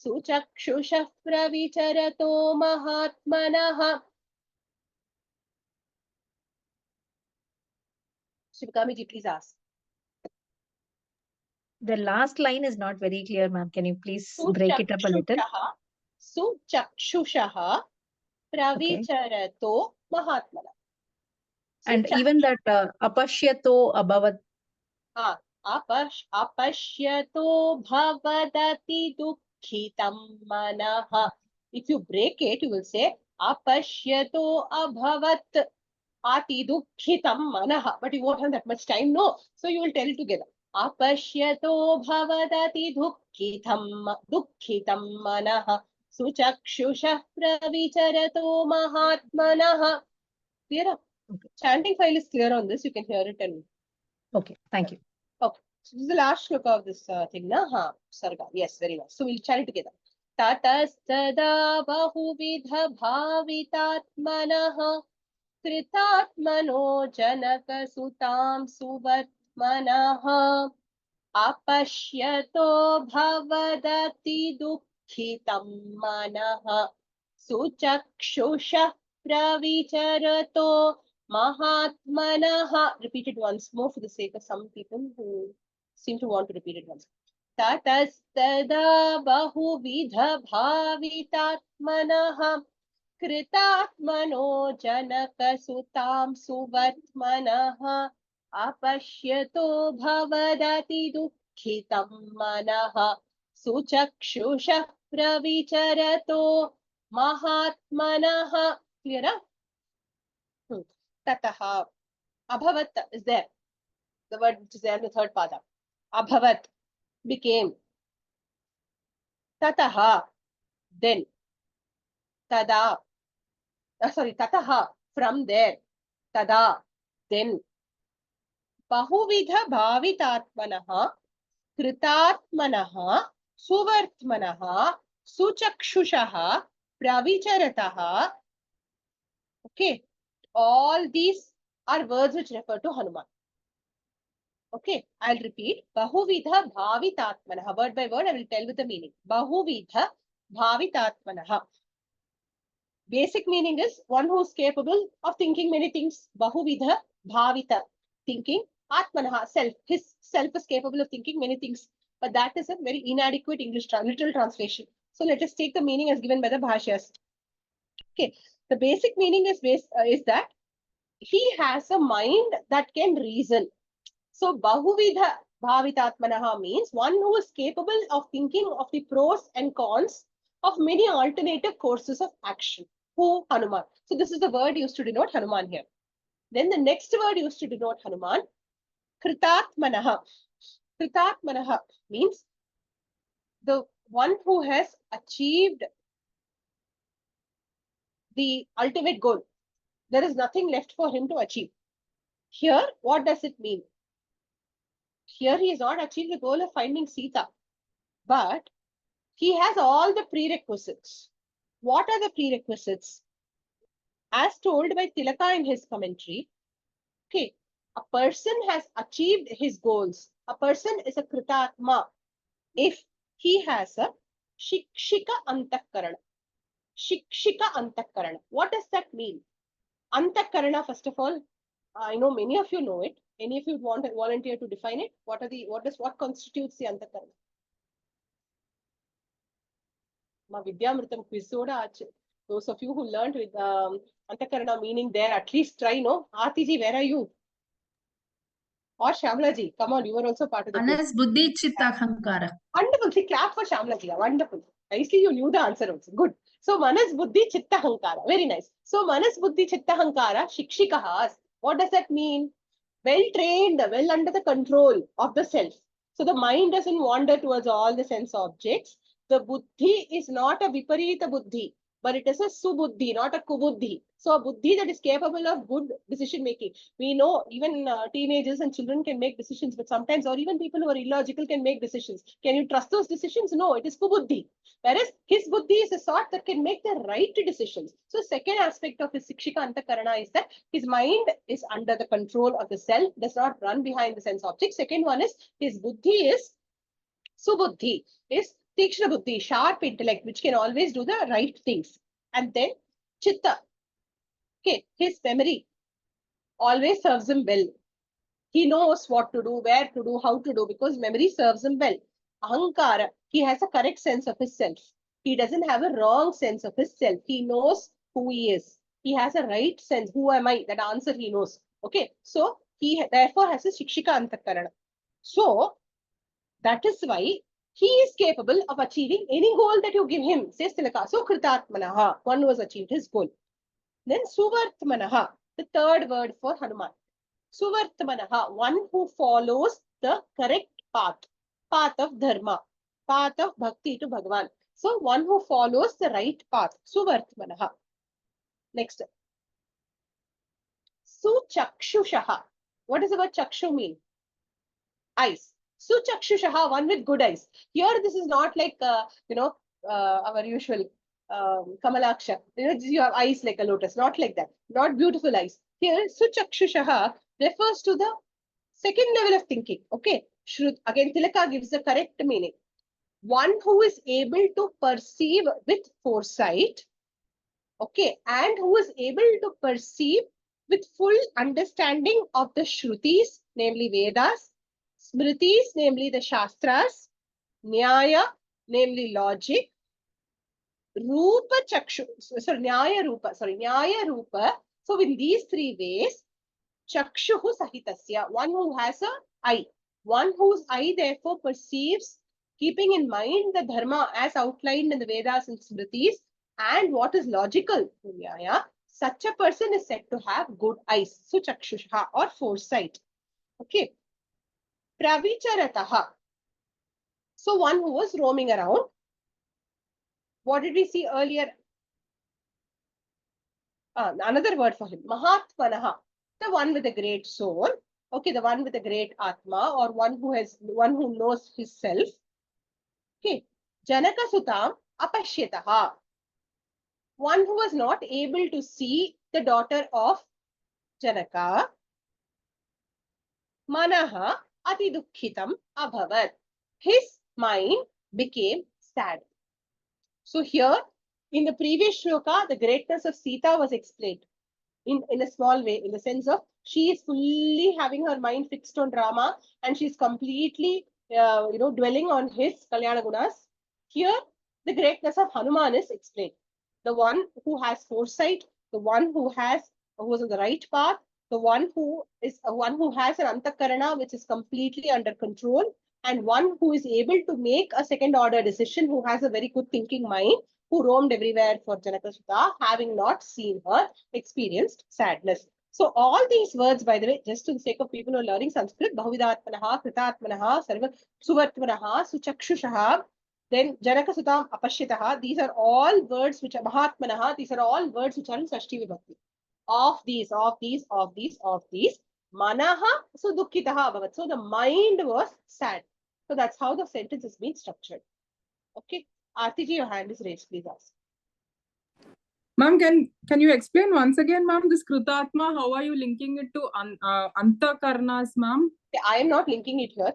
सुचक्षुषः प्रविचरतो महात्मनः. Shivkamiji, please ask. The last line is not very clear, ma'am. Can you please break it up a little? Suchakshushaha pravicharato mahatmana. And even that apashyato abhavat. Apashyato bhavadati dukkhitam manaha. If you break it, you will say apashyato abhavat ati dukkhitam manaha. But you won't have that much time, no. So you will tell it together. Apashyato bhavadati dukkhitam manaha suchakshusha pravicharato mahatmanah. Clear? Okay. Chanting file is clear on this. You can hear it and. Okay, thank you. Okay, so this is the last shloka of this thing, na? Sarga. Yes, very nice. So we'll chant it together. Tatastada bahuvidha bhavitatmanah kritatmano janaka sutam suvartmanah apashyato bhavadati dukkhitam manah suchakshusha pravicharato Mahatmanaha. Repeat it once more for the sake of some people who seem to want to repeat it once. Tatastada bahuvidha bhavitatmanaha kritatmano janaka sutam suvartmanaha apashyato bhavadati dukkhitam manaha suchakshusha pravicharato mahatmanaha. Clear? Tataha. Abhavat is there. The word which is there in the third pada. Abhavat became. Tataha. Then. Tada. Tataha. From there. Tada. Then. Bahuvidha bhavitatmanaha kritatmanaha suvartmanaha suchakshushaha pravicharataha. Okay. All these are words which refer to Hanuman. Okay, I'll repeat. Bahuvidha bhavitatmanaha. Word by word, I will tell with the meaning. Bahuvidha bhavitatmanaha. Basic meaning is one who is capable of thinking many things. Bahuvidha bhavita. Thinking. Atmanaha, self. His self is capable of thinking many things. But that is a very inadequate English literal translation. So let us take the meaning as given by the Bhashyas. Okay. The basic meaning is that he has a mind that can reason. So, Bahuvidha Bhavitatmanaha means one who is capable of thinking of the pros and cons of many alternative courses of action. Who? Hanuman. So, this is the word used to denote Hanuman here. Then the next word used to denote Hanuman, Kritatmanaha. Kritatmanaha means the one who has achieved the ultimate goal. There is nothing left for him to achieve. Here, what does it mean? Here he has not achieved the goal of finding Sita, but he has all the prerequisites. What are the prerequisites? As told by Tilaka in his commentary, okay, a person has achieved his goals. A person is a kritatma if he has a shikshika antakarana. Shikshika antakarana. What does that mean? Antakarana, first of all, I know many of you know it. Any of you want to volunteer to define it? What constitutes the antakarana? Ma Vidyamritam quiz oda aachu. Those of you who learned with antakarana meaning there, at least try, no? Aarti ji, where are you? Or Shamla ji, come on, you are also part of the quiz. Manas buddhi chitta ahankara. Wonderful. See, clap for Shamla ji. Wonderful. Nicely, you knew the answer also. Good. So, Manas Buddhi Chitta Hankara. Very nice. So, Manas Buddhi Chitta Hankara, Shikshikahas. What does that mean? Well trained, well under the control of the self. So, the mind doesn't wander towards all the sense objects. The Buddhi is not a Viparita Buddhi, but it is a Subuddhi, not a Kubuddhi. So, a Buddhi that is capable of good decision making. We know even teenagers and children can make decisions, but sometimes, or even people who are illogical can make decisions. Can you trust those decisions? No, it is Kubuddhi. Whereas his buddhi is a sort that can make the right decisions. So second aspect of his Sikshika Antakarana is that his mind is under the control of the self, does not run behind the sense object. Second one is his buddhi is Subuddhi, is Tikshna Buddhi, sharp intellect, which can always do the right things. And then Chitta, okay, his memory always serves him well. He knows what to do, where to do, how to do, because memory serves him well. Ahankara, he has a correct sense of his self. He doesn't have a wrong sense of his self. He knows who he is. He has a right sense. Who am I? That answer he knows. Okay. So he therefore has a Shikshika Antakarana. So that is why he is capable of achieving any goal that you give him. Says Tilaka. So Kritatmanaha, one who has achieved his goal. Then Suvartmanaha, the third word for Hanuman. Suvartmanaha, one who follows the correct path of dharma, path of bhakti to Bhagavan. So one who follows the right path, Suvartmanaha. Next. Suchakshushaha. What does the word chakshu mean? Eyes. Suchakshushaha, one with good eyes. Here this is not like, our usual Kamalaksha. You have eyes like a lotus, not like that. Not beautiful eyes. Here, Suchakshushaha refers to the second level of thinking. Okay. Again, Tilaka gives the correct meaning. One who is able to perceive with foresight, okay, and who is able to perceive with full understanding of the Shrutis, namely Vedas, Smritis, namely the Shastras, Nyaya, namely logic, Rupa Chakshu, Nyaya Rupa. So in these three ways, Chakshuhu Sahitasya, one who has an eye, one whose eye therefore perceives, keeping in mind the dharma as outlined in the Vedas and Smritis, and what is logical, Nyaya, such a person is said to have good eyes, so Chakshusha or foresight. Okay. Pravicharataha. So one who was roaming around. What did we see earlier? Another word for him, Mahatmanaha, the one with a great soul. Okay, the one with a great Atma, or one who knows his self. Okay, Janaka Sutam Apashyataha, one who was not able to see the daughter of Janaka. Manaha Atidukhitam Abhavat, his mind became sad. So here, in the previous shloka, the greatness of Sita was explained in a small way, in the sense of she is fully having her mind fixed on Rama and she's completely, dwelling on his Kalyana Gunas. Here, the greatness of Hanuman is explained. The one who has foresight, the one who is on the right path, the one who has an Antakarana which is completely under control, and one who is able to make a second order decision, who has a very good thinking mind, who roamed everywhere for Janakasuta, having not seen her, experienced sadness. So all these words, by the way, just to the sake of people who are learning Sanskrit, Bahuvidatmanaha, Kritatmanaha, Suvartmanaha, Suchakshushaha, then Janakasutam Apashyataha, these are all words which are Mahatmanaha, these are all words which are in Sashti Vibhakti. Of these. Manaha, so dukkitaha abhavat. So the mind was sad. So that's how the sentence is being structured. Okay. Aarti ji, your hand is raised, please ask. Ma'am, can you explain once again, ma'am, this Kritatma, how are you linking it to Antakarnas, ma'am? I am not linking it here.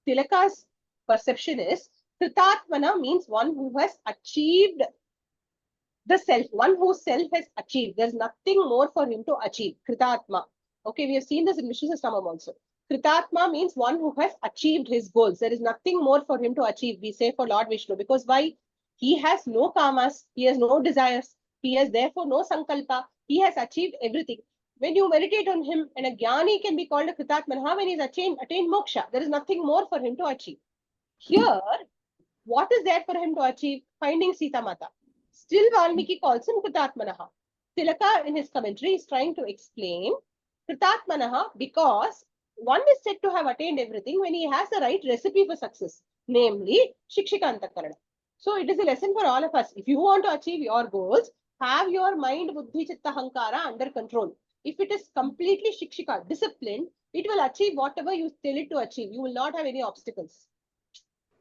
Tilaka's perception is Kritatmana means one who has achieved the self, one whose self has achieved. There's nothing more for him to achieve. Kritatma. Okay, we have seen this in Vishnu Sahasranamam also. Kritatma means one who has achieved his goals. There is nothing more for him to achieve. We say for Lord Vishnu, because why? He has no kamas, he has no desires, he has therefore no sankalpa, he has achieved everything. When you meditate on him, and a jnani can be called a Kritatmana when he's attained moksha. There is nothing more for him to achieve. Here, what is there for him to achieve? Finding Sita Mata. Still, Valmiki calls him Kritatmanaha. Tilaka in his commentary is trying to explain Kritatmanaha because one is said to have attained everything when he has the right recipe for success, namely Shikshika Antakarana. So it is a lesson for all of us. If you want to achieve your goals, have your mind, buddhi, chitta, hankara under control. If it is completely Shikshika, disciplined, it will achieve whatever you tell it to achieve. You will not have any obstacles.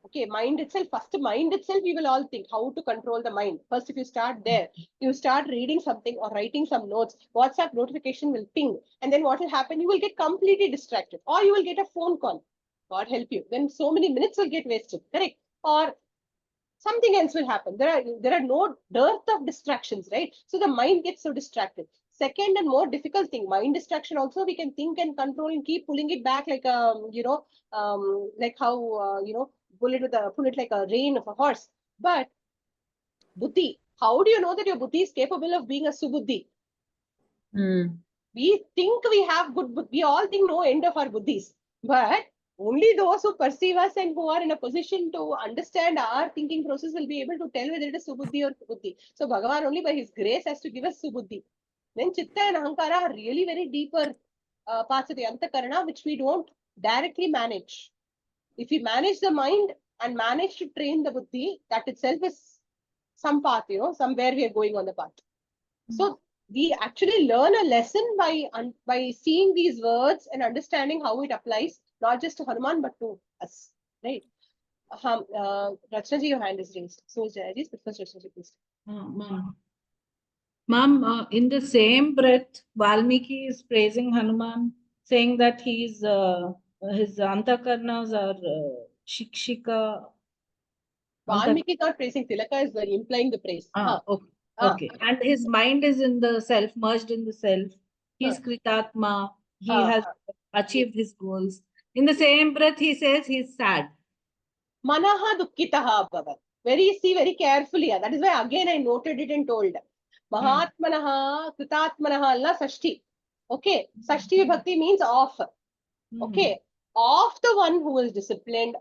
Okay, mind itself, first mind itself, we will all think how to control the mind. First, if you start there, you start reading something or writing some notes, WhatsApp notification will ping. And then what will happen? You will get completely distracted or you will get a phone call. God help you. Then so many minutes will get wasted, correct? Or something else will happen. There are no dearth of distractions, right? So the mind gets so distracted. Second and more difficult thing, mind distraction also we can think and control and keep pulling it back like like how pull it like a rein of a horse. But buddhi, how do you know that your buddhi is capable of being a subuddhi? We think we have good buddhi. We all think no end of our buddhis, but only those who perceive us and who are in a position to understand our thinking process will be able to tell whether it is subuddhi or buddhi. So Bhagavan only by his grace has to give us subuddhi. Then chitta and ahankara are really very deeper parts of the antakarana which we don't directly manage. If we manage the mind and manage to train the buddhi, that itself is some path, somewhere we are going on the path. So we actually learn a lesson by seeing these words and understanding how it applies, not just to Hanuman, but to us, right? Rachna ji, your hand is raised. So Jayaji, but first Rachna ji, please. Ma'am, in the same breath, Valmiki is praising Hanuman, saying that his antakarnas are shikshika. Valmiki is not praising, Tilaka is implying the praise. Okay. Okay. And his mind is in the self, merged in the self. He's Kritatma. He has achieved his goals. In the same breath, he says he's sad. Manaha dukkitaha bhavat. See very carefully. That is why again I noted it and told. Mahatmanaha, Kritatmanaha, alla Sashti. Okay. Sashti Vibhakti means off. Okay. Of the one who is disciplined,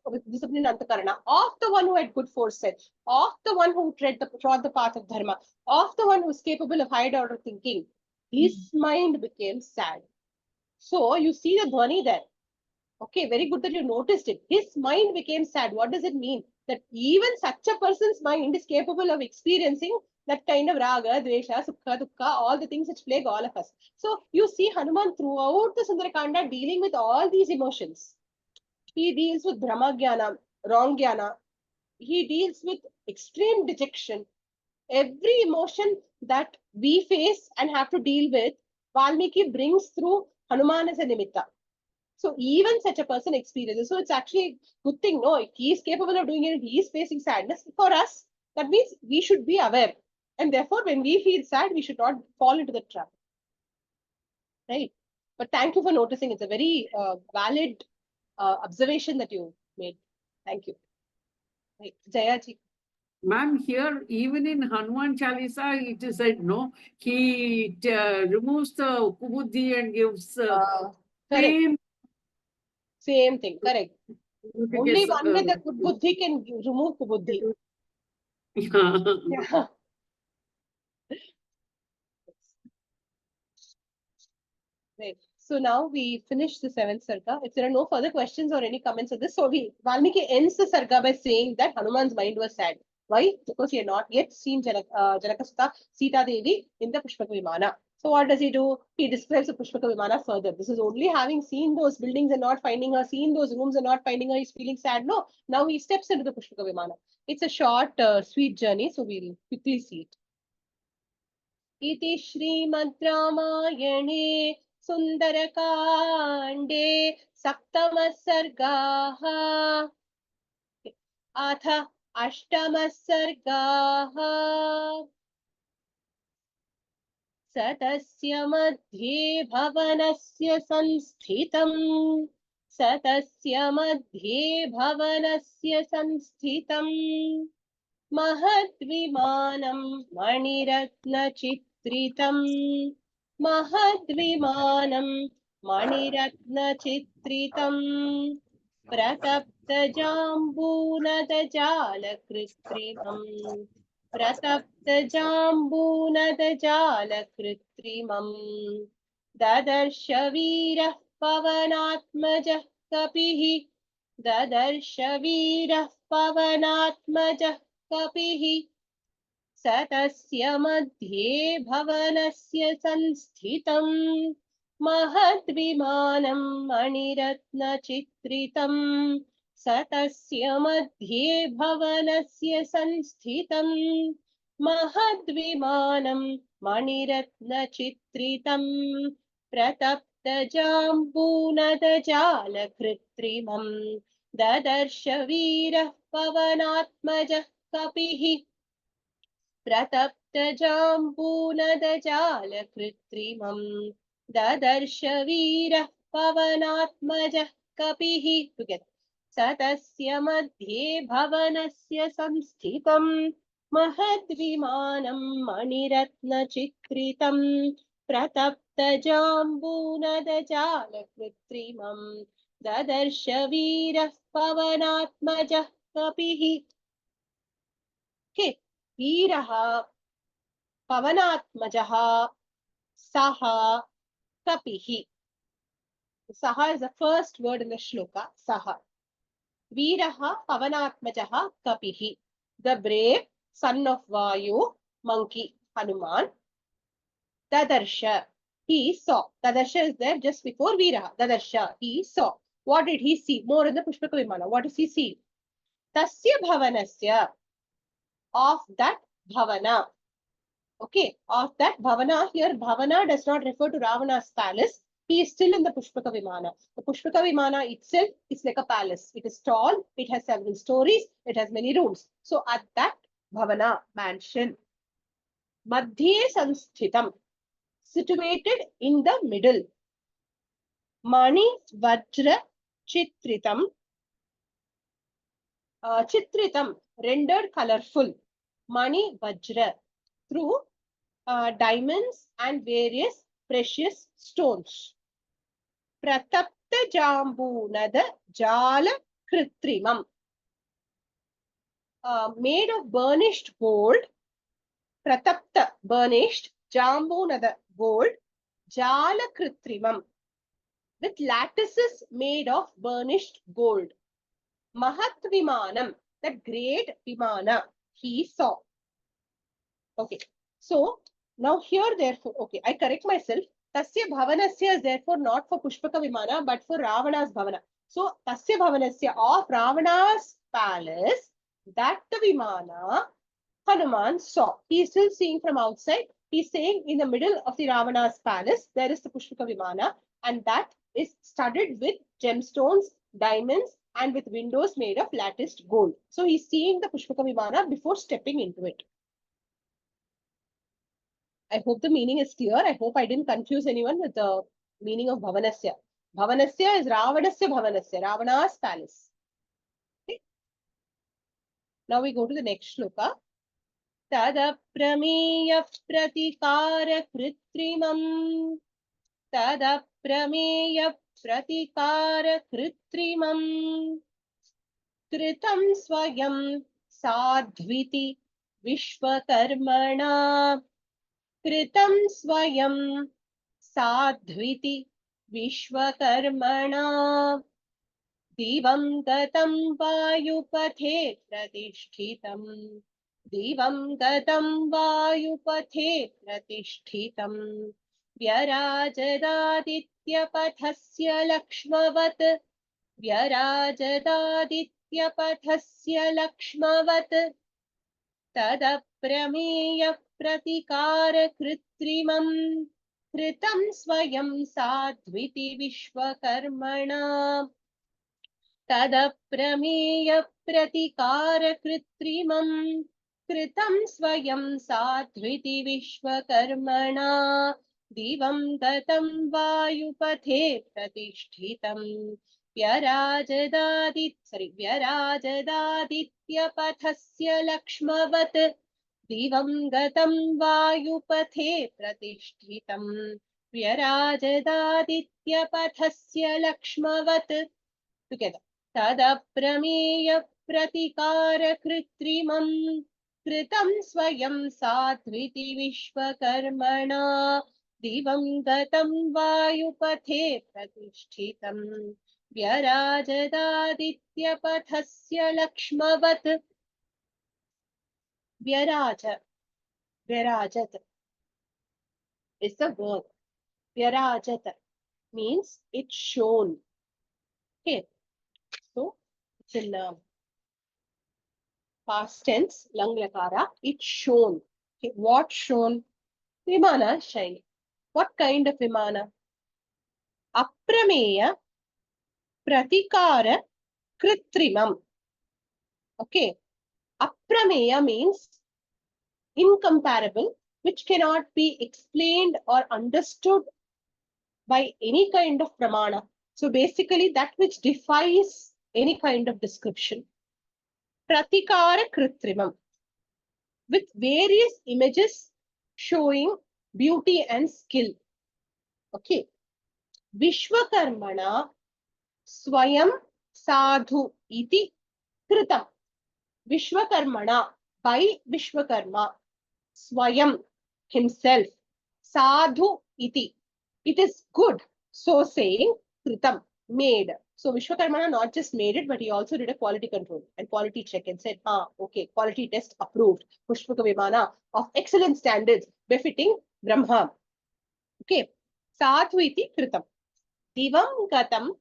with disciplined antakarana, of the one who had good foresight, of the one who trod the path of dharma, of the one who is capable of higher order thinking, his mind became sad. So you see the dhwani there. Okay, very good that you noticed it. His mind became sad. What does it mean? That even such a person's mind is capable of experiencing that kind of raga, dvesha, sukha, dukkha, all the things which plague all of us. So you see Hanuman throughout the Sundara Kanda dealing with all these emotions. He deals with Brahma Jnana, wrong Jnana. He deals with extreme dejection. Every emotion that we face and have to deal with, Valmiki brings through Hanuman as a nimitta. So even such a person experiences. So it's actually a good thing. No, if he is capable of doing it, he is facing sadness. For us, that means we should be aware. And therefore, when we feel sad, we should not fall into the trap. Right? But thank you for noticing. It's a very valid observation that you made. Thank you. Right. Jayaji. Ma'am, here, even in Hanuman Chalisa, it is said, no, he removes the kubuddhi and gives same thing, correct. Only one with the good buddhi can remove kubuddhi. Yeah. Right. So now we finish the 7th Sarga. If there are no further questions or any comments on this, so Valmiki ends the Sarga by saying that Hanuman's mind was sad. Why? Because he had not yet seen Janakasuta Sita Devi in the Pushpaka Vimana. So what does he do? He describes the Pushpaka Vimana further. This is only having seen those buildings and not finding her, seen those rooms and not finding her, he's feeling sad. No, now he steps into the Pushpaka Vimana. It's a short, sweet journey, so we'll quickly see it. Iti Srimad Ramayane Sundarakande Saptama Sargaha Atha Ashtama Sargaha सतस्य मध्ये भवनस्य संस्थितम् सतस्य मध्ये भवनस्य संस्थितम् महद्विमानं मणिरत्नचित्रितम् महद्विमानं मणिरत्नचित्रितम् प्रतप्तजाम्बूनदजालकृत्रिमम् प्रतप्तजाम्बूनदजालकृत्रिमम् ददर्श वीरः पवनात्मजः कपिः ददर्श वीरः पवनात्मजः कपिः सतस्य मध्ये भवनस्य संस्थितम् महद्विमानं मणिरत्नचित्रितम् सतस्य मध्ये भवनस्य संस्थितम् महद्विमानं मणिरत्नचित्रितम् प्रतप्तजाम्बूनदजालकृत्रिमम् ददर्श वीरः पवनात्मजः कपिः प्रतप्तजाम्बूनदजालकृत्रिमम् ददर्श वीरः पवनात्मजः कपिः सतस्य मध्ये भवनस्य संस्थितम् महद्विमानं मणिरत्नचित्रितम् प्रतप्तजाम्बूनदजालकृत्रिमम् ददर्श वीरः पवनात्मजः कपिः वीरः पवनात्मजः सः कपिः. Saha is the first word in the shloka. Saha. Veeraha Pavanatmajaha Kapihi. The brave son of Vayu, monkey, Hanuman. Dadarsha. He saw. Dadarsha is there just before Veeraha. Dadarsha. He saw. What did he see? More in the Pushpaka Vimana. What does he see? Tasya Bhavanasya. Of that Bhavana. Okay. Of that Bhavana. Here Bhavana does not refer to Ravana's palace. He is still in the Pushpaka Vimana. The Pushpaka Vimana itself is like a palace. It is tall, it has several stories, it has many rooms. So at that Bhavana, mansion, Madhye Sansthitam, situated in the middle, Mani Vajra Chitritam, Chitritam, rendered colorful, Mani Vajra, through diamonds and various precious stones. Pratapta Jambunada Jala Kritrimam. Made of burnished gold. Pratapta, burnished. Jambunada, gold. Jala Kritrimam. With lattices made of burnished gold. Mahat Vimanam, that great Vimana, he saw. Okay. So, now here therefore, okay, I correct myself. Tasya Bhavanasya is therefore not for Pushpaka Vimana, but for Ravana's Bhavana. So, Tasya Bhavanasya of Ravana's palace, that Vimana, Hanuman saw. He is still seeing from outside. He is saying in the middle of the Ravana's palace, there is the Pushpaka Vimana, and that is studded with gemstones, diamonds, and with windows made of latticed gold. So, he is seeing the Pushpaka Vimana before stepping into it. I hope the meaning is clear. I hope I didn't confuse anyone with the meaning of Bhavanasya. Bhavanasya is Ravanasya Bhavanasya, Ravana's palace. Okay. Now we go to the next shloka. Tadaprameya pratikara kritrimam. Tadaprameya pratikara kritrimam. Kritam swayam sadhviti vishvakarmana. Kritam swayam sadhviti vishvakarmana. Divam gatam vayupathe pratishtitam. Divam gatam vayupathe pratishtitam. व्यराजदादित्यपथस्य लक्ष्मवत् व्यराजदादित्यपथस्य लक्ष्मवत् तदप्रमेय प्रतिकार कृत्रिमम् कृतं स्वयं साध्विति विश्वकर्मणा तदप्रमेय प्रतिकार कृत्रिमम् कृतं स्वयं साध्विति विश्वकर्मणा दिवं गतं वायुपथे प्रतिष्ठितं व्यराजदादित्यपथस्य लक्ष्मवत् दिवं गतं वायुपथे प्रतिष्ठितं व्यराजदादित्यपथस्य लक्ष्मवत् together तदप्रमेय प्रतिकार कृत्रिमम् कृतं स्वयं साध्विति विश्वकर्मणा दिवं गतं वायुपथे प्रतिष्ठितं व्यराजदादित्यपथस्य लक्ष्मवत् व्यराजत is the verb. Vyarajat means it shone. Okay, so it's in past tense, lang lakara, it shone. Okay, what shone? Vimana shining. What kind of vimana? Aprameya pratikara kritrimam. Okay, aprameya means incomparable, which cannot be explained or understood by any kind of pramana. So basically that which defies any kind of description. Pratikara kritrimam, with various images showing beauty and skill. Okay. Vishwakarmana swayam sadhu iti kritam. Vishwakarmana, by Vishwakarma, swayam, himself, sadhu iti, it is good, so saying, kritam, made. So Vishwakarma not just made it, but he also did a quality control and quality check and said, okay, quality test approved. Pushpaka Vimana of excellent standards, befitting Brahma. Okay. Sadhu iti kritam. Divam gatam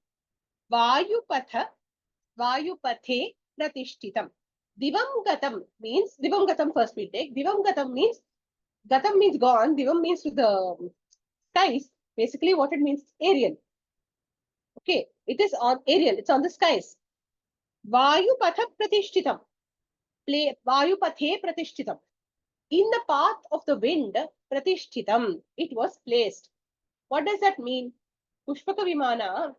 vayupathe pratishtitam. Divam gatam means, divam gatam first we take. Divam gatam means gone. Divam means to the skies. Basically what it means, aerial. Okay, it is on aerial, it's on the skies. Vayupatha pratishtitam. Vayupathe pratishtitam. In the path of the wind, pratishtitam, it was placed. What does that mean? Pushpaka Vimana,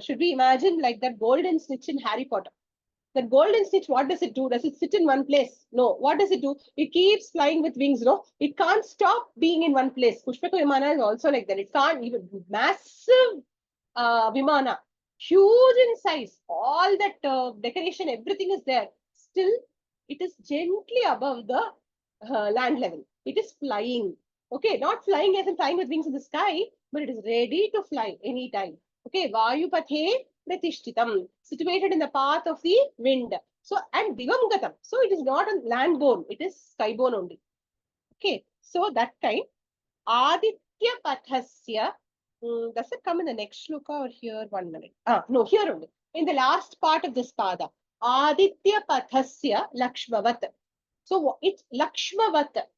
should we imagine like that golden snitch in Harry Potter? That golden snitch, what does it do? Does it sit in one place? No. What does it do? It keeps flying with wings, no? It can't stop being in one place. Pushpaka Vimana is also like that. It can't even, massive Vimana, huge in size, all that decoration, everything is there. Still, it is gently above the land level. It is flying. Okay, not flying as in flying with wings in the sky, but it is ready to fly anytime. Okay, Vayupathe Pratishtitam, situated in the path of the wind. So, and Divam Gatam. So, it is not a land born, it is sky born only. Okay, so that kind. Aditya Pathasya. Does it come in the next shloka or here? 1 minute. No, here only. In the last part of this pada. Aditya Pathasya Lakshmavat. So, it's Lakshmavat.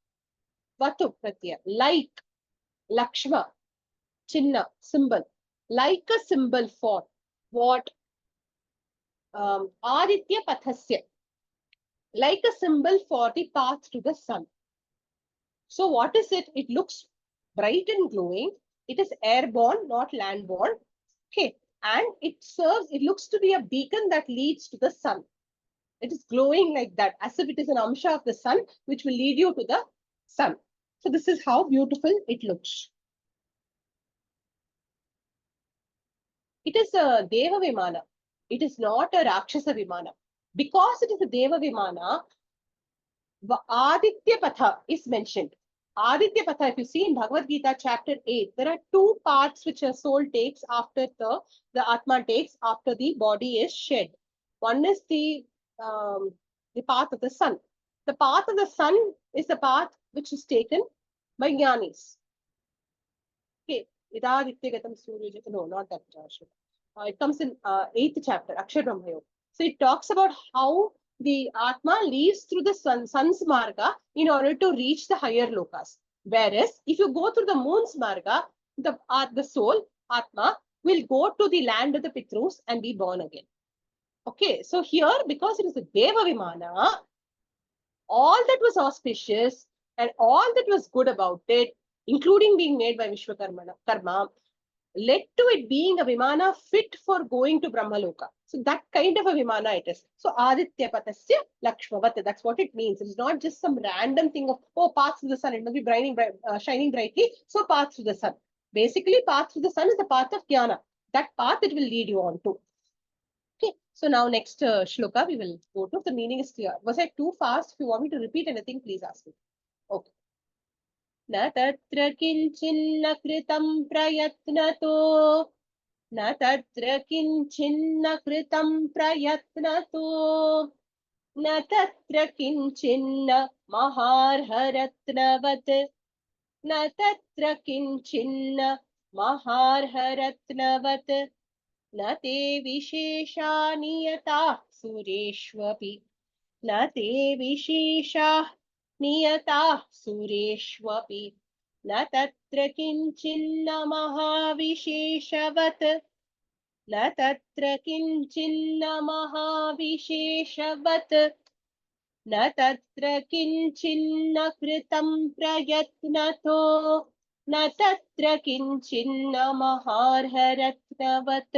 Vatu Pratyaya. Like Lakshma. Chinna. Symbol. Like a symbol for what? Aditya Pathasya. Like a symbol for the path to the sun. So what is it? It looks bright and glowing. It is airborne, not landborne. Okay. And it serves, it looks to be a beacon that leads to the sun. It is glowing like that, as if it is an amsha of the sun, which will lead you to the sun. So this is how beautiful it looks. It is a Deva Vimana. It is not a Rakshasa Vimana. Because it is a Deva Vimana, Aditya Patha is mentioned. Aditya Patha, if you see in Bhagavad Gita chapter 8, there are two paths which a soul takes after the Atma takes after the body is shed. One is the path of the sun. The path of the sun is the path which is taken by Jnanis. Idaditya Surya. No, not that shloka. It comes in 8th chapter, Akshar Brahma Yoga. So it talks about how the Atma leaves through the sun's marga in order to reach the higher lokas. Whereas if you go through the moon's marga, the soul, Atma, will go to the land of the Pitrus and be born again. Okay, so here, because it is a Deva Vimana, all that was auspicious and all that was good about it, including being made by Karma, led to it being a Vimana fit for going to Brahmaloka. So that kind of a Vimana it is. So Aditya Patasya Lakshmavat, that's what it means. It's not just some random thing of, oh, paths to the sun, it must be shining brightly, so paths to the sun. Basically, path to the sun is the path of Jnana. That path it will lead you on to. Okay, so now next shloka we will go to. The meaning is clear. Was I too fast? If you want me to repeat anything, please ask me. Okay. Na tatra kinchinna kritam prayatnato. Na tatra kinchinna kritam prayatnato. Na tatra kinchinna maharharatnavat. Na tatra kinchinna maharharatnavat. न ते विशेषा नियताः सुरेष्वपि न ते विशेषाः नियताः सुरेष्वपि न तत्र किञ्चिन्न महाविशेषवत् न तत्र किञ्चिन्न महाविशेषवत् न तत्र किञ्चिन्न कृतं प्रयत्नतो न तत्र किञ्चिन्न महार्हरत्नवत्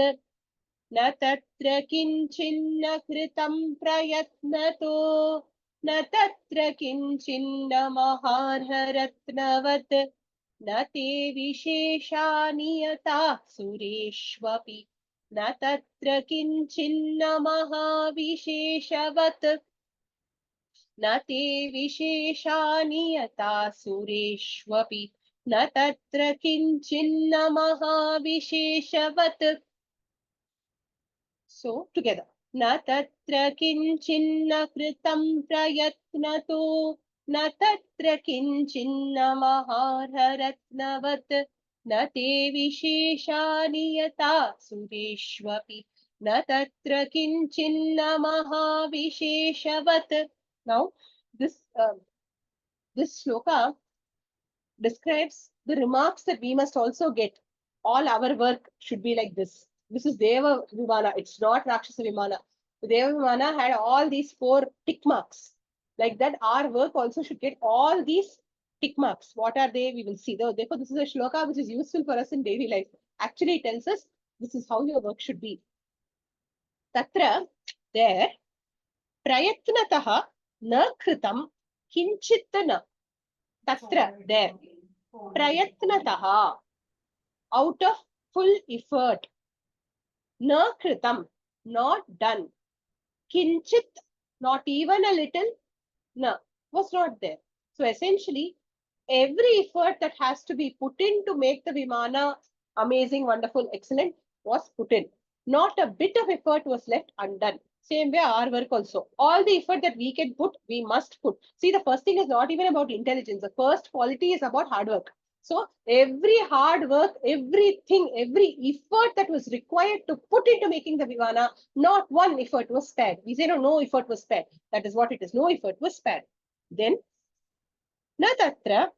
न तत्र किञ्चिन्न कृतं प्रयत्नतो न तत्र किञ्चिन्न महार्हरत्नवत् न ते विशेषा नियताः सुरेष्वपि न तत्र किञ्चिन्न महाविशेषवत् न ते विशेषा नियताः सुरेष्वपि न तत्र किञ्चिन्न महाविशेषवत्. So together. न तत्र किञ्चिन्न कृतं प्रयत्नतो न तत्र किञ्चिन्न महार्हरत्नवत् न ते विशेषा नियताः सुरेष्वपि न तत्र किञ्चिन्न महाविशेषवत्. Now this shloka describes the remarks that we must also get. All our work should be like this. This is Deva Vimana. It's not Rakshasa Vimana. The Deva Vimana had all these 4 tick marks. Like that, our work also should get all these tick marks. What are they? We will see. Therefore, this is a shloka which is useful for us in daily life. Actually, it tells us this is how your work should be. Tatra, there, prayatnataha na kritam kinchitana. Tatra, there. Prayatnataha, out of full effort. Na kritam, not done. Kinchit, not even a little. Na, was not there. So essentially, every effort that has to be put in to make the Vimana amazing, wonderful, excellent was put in. Not a bit of effort was left undone. Same way our work also. All the effort that we can put, we must put. See, the first thing is not even about intelligence. The first quality is about hard work. So every hard work, everything, every effort that was required to put into making the Vimana, not one effort was spared. We say no effort was spared. That is what it is. No effort was spared. Then, na tatra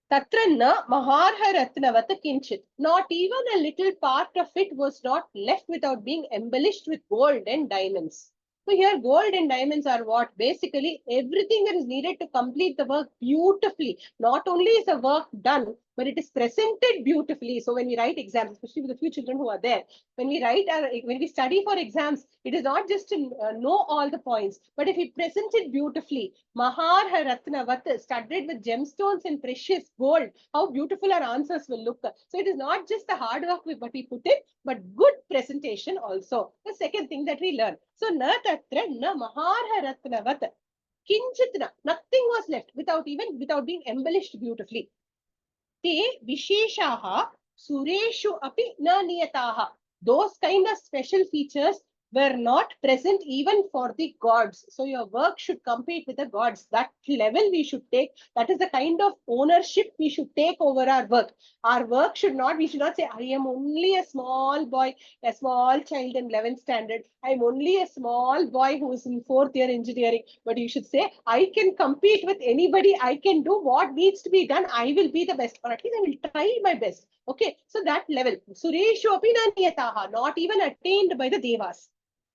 na maharha ratnavat kinchit. Not even a little part of it was not left without being embellished with gold and diamonds. So here gold and diamonds are what? Basically everything that is needed to complete the work beautifully. Not only is the work done, but it is presented beautifully. So when we write exams, especially for the few children who are there, when we study for exams, it is not just to know all the points, but if we present it beautifully, Maharha Ratnavat, studded with gemstones and precious gold, how beautiful our answers will look. So it is not just the hard work what we put in, but good presentation also. The second thing that we learn. So na tatra na Maharha Ratnavat. Kinchitna, nothing was left without being embellished beautifully. Te visheshaha sureshu api na niyataha. Those kind of special features were not present even for the gods. So your work should compete with the gods. That level we should take. That is the kind of ownership we should take over our work. Our work should not, we should not say, I am only a small boy, a small child in 11th standard. I am only a small boy who is in 4th year engineering. But you should say, I can compete with anybody. I can do what needs to be done. I will be the best, or at least I will try my best. Okay, so that level. Sureshu api na niyataha, not even attained by the devas.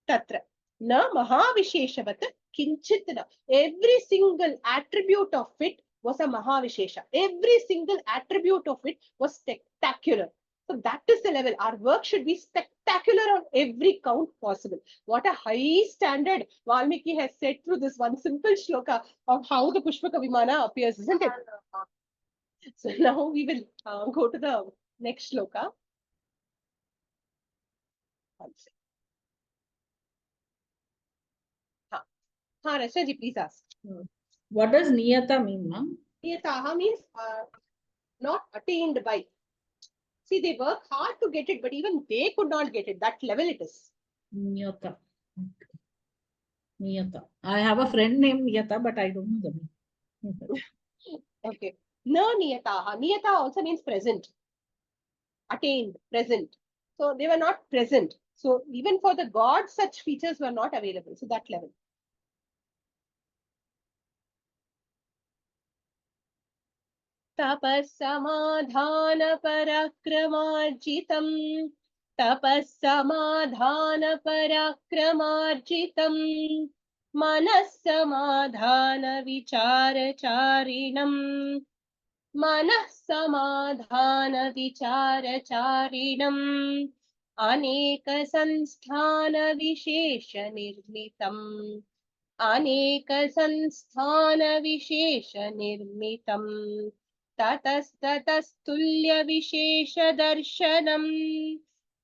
Tatra. Na mahavisheshavat kinchitna. Every single attribute of it was a mahavishesha. Every single attribute of it was spectacular. So that is the level. Our work should be spectacular on every count possible. What a high standard Valmiki has said through this one simple shloka of how the Pushpaka Vimana appears, isn't it? So now we will go to the next shloka. One second. Rashna ji, please ask. What does niyata mean, ma'am? Niyataha means not attained by. See, they work hard to get it, but even they could not get it. That level it is. Niyata. Okay. Niyata. I have a friend named Niyata, but I don't know the name. Okay. Na niyataha. Niyata also means present. Attained, present. So they were not present. So even for the gods, such features were not available. So that level. तपस्समाधान पराक्रमार्जितम् तपस्समाधान पराक्रमार्जितम् मनस्समाधान विचारचारिणम् मनस्समाधान विचारचारिणम् अनेक संस्थान विशेष निर्मितम् अनेक संस्थान विशेष निर्मितम् ततस्ततस्तुल्य विशेष दर्शनम्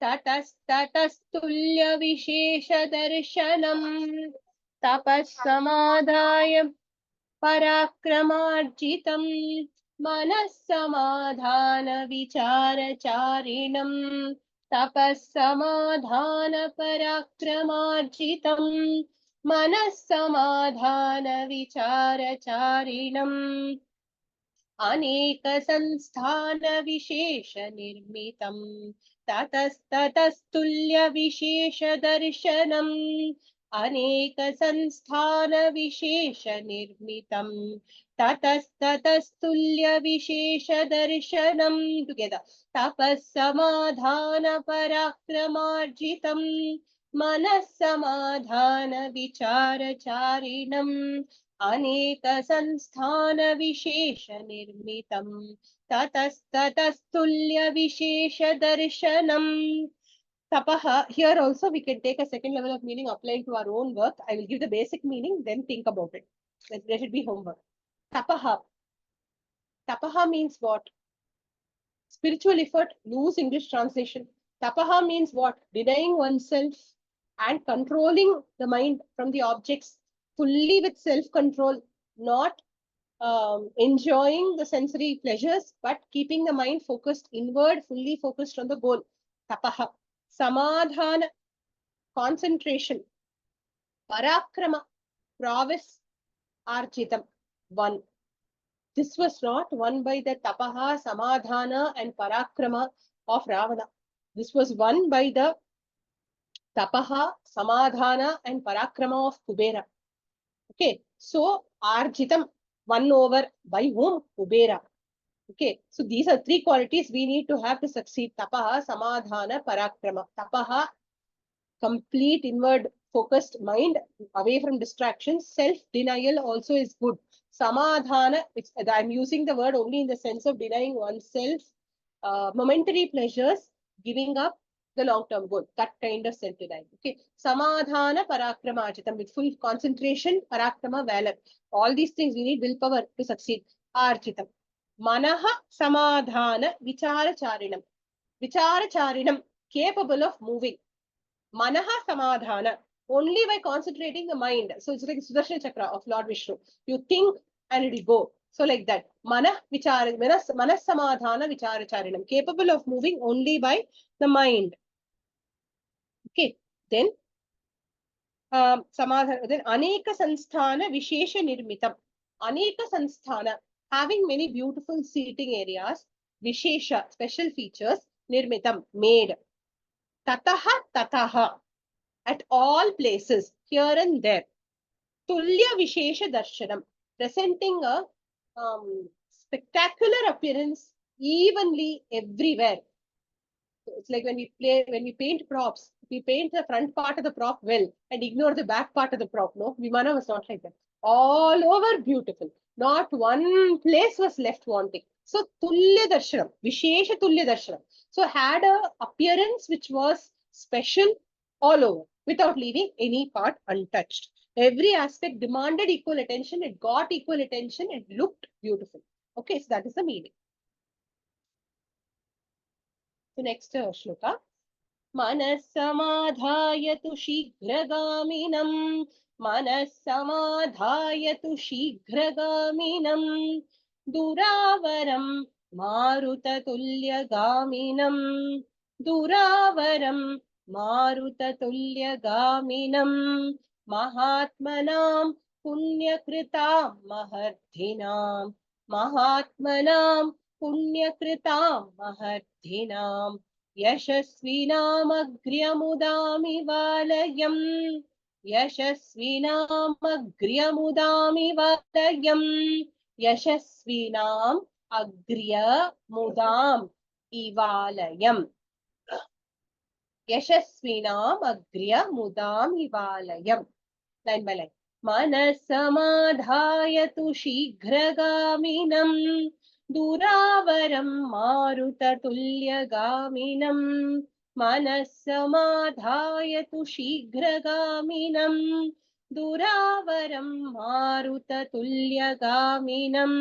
ततस्ततस्तुल्य विशेष दर्शनम् तपस्समाधाय पराक्रमार्जितम् मनस्समाधान विचारचारिणम् तपस्समाधान पराक्रमार्जितम् मनस्समाधान विचारचारिणम् अनेक संस्थान विशेष निर्मितम् ततस्ततस्तुल्य विशेष दर्शनम् अनेक संस्थान विशेष निर्मितम् ततस्ततस्तुल्य विशेष दर्शनम् together तपस्समाधान पराक्रमार्जितम् मनस्समाधान विचारचारिणम् अनेक संस्थान विशेष निर्मितम् ततस्ततस्तुल्य विशेष दर्शनम् Tapaha, here also we can take a second level of meaning applying to our own work. I will give the basic meaning, then think about it. There should be homework. Tapaha. Tapaha means what? Spiritual effort, loose English translation. Tapaha means what? Denying oneself and controlling the mind from the objects fully with self-control, not enjoying the sensory pleasures, but keeping the mind focused inward, fully focused on the goal. Tapaha. Samadhana, concentration. Parakrama, prowess. Arjitam, won. This was not won by the Tapaha, Samadhana and Parakrama of Ravana. This was won by the Tapaha, Samadhana and Parakrama of Kubera. Okay, so Arjitam, won over by whom? Kubera. Okay, so these are three qualities we need to have to succeed. Tapaha, Samadhana, Parakrama. Tapaha, complete inward focused mind away from distractions. Self-denial also is good. Samadhana, I'm using the word only in the sense of denying oneself momentary pleasures, giving up the long-term goal. That kind of self-denial. Okay, Samadhana, Parakrama, Arjitam, with full concentration, Parakrama, valor. All these things we need willpower to succeed. Arjitam. Manaha Samadhana Vicharacharinam. Vicharacharinam, capable of moving. Manaha Samadhana, only by concentrating the mind. So it's like Sudarshan Chakra of Lord Vishnu. You think and it will go. So like that. Manas Samadhana Vicharacharinam, capable of moving only by the mind. Okay. Then then Aneka Sanstana Vishesha Nirmitam. Aneka Sanstana, having many beautiful seating areas, Vishesha, special features, Nirmitam, made. Tataha, at all places, here and there. Tulya Vishesha Darshanam, presenting a spectacular appearance evenly everywhere. It's like when we paint props, we paint the front part of the prop well and ignore the back part of the prop. No, Vimana was not like that. All over beautiful. Not one place was left wanting. So Tulya Darshanam, Vishesha Tulya Darshanam. So had a appearance which was special all over without leaving any part untouched. Every aspect demanded equal attention. It got equal attention. It looked beautiful. Okay, so that is the meaning. So next shloka. Manasamadhayatu shighraгаminam. Manasamadhayatu shighraгаminam. Duravaram marutatulyagaminam. Duravaram marutatulyagaminam. Mahatmanam punyakritam mahardhinam. Mahatmanam punyakritam mahardhinam. Yashasvinamagryamudamivalayam. Yashasvinamagryamudamivalayam. Yashasvinam agryamudam ivalayam. Yashasvinam agryamudam ivalayam. Line by line. Manasamadhayatu shighraгаminam. Duravaram marutatulyagaminam. Manasamadhayatu shighraгаminam. Duravaram marutatulyagaminam.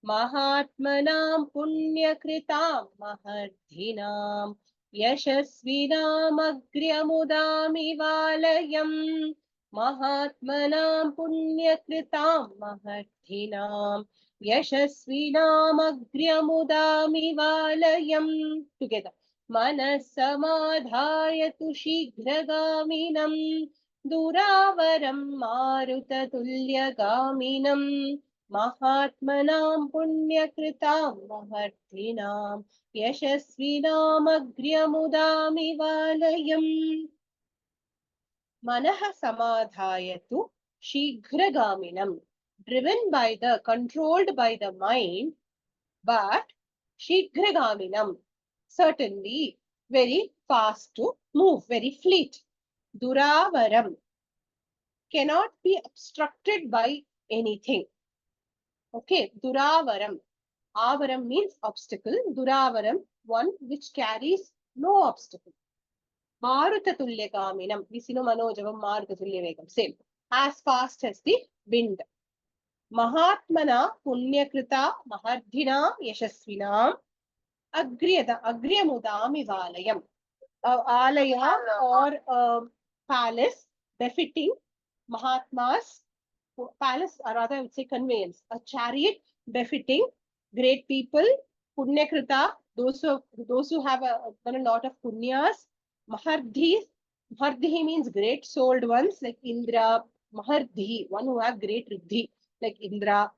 Mahatmanam punyakritam mahardhinam. Yashasvinam agryamudamivalayam. Mahatmanam punyakritam mahardhinam. Yashasvinam agryamudamivalayam. Together. Manasamadhayatu shighraгаminam. Duravaram marutatulyagaminam. Mahatmanam punyakritam mahardhinam. Yashasvinam agryamudamivalayam. Manaha samadhayatu shighraгаminam. Driven by the, controlled by the mind, but shighraгаminam, certainly very fast to move, very fleet. Duravaram, cannot be obstructed by anything. Okay, Duravaram. Avaram means obstacle. Duravaram, one which carries no obstacle. Marutatulyagaminam, Visino Manojavam Marutatulyavegam, same. As fast as the wind. Mahatmana punyakrita mahardhina yashasvinam agriyamudamivalayam. Alaya or palace befitting Mahatmas, palace or rather I would say conveyance, a chariot befitting great people, punyakrita, those who have done a lot of punyas, mahardhi means great souled ones like Indra, mahardhi, one who have great riddhi like Indra,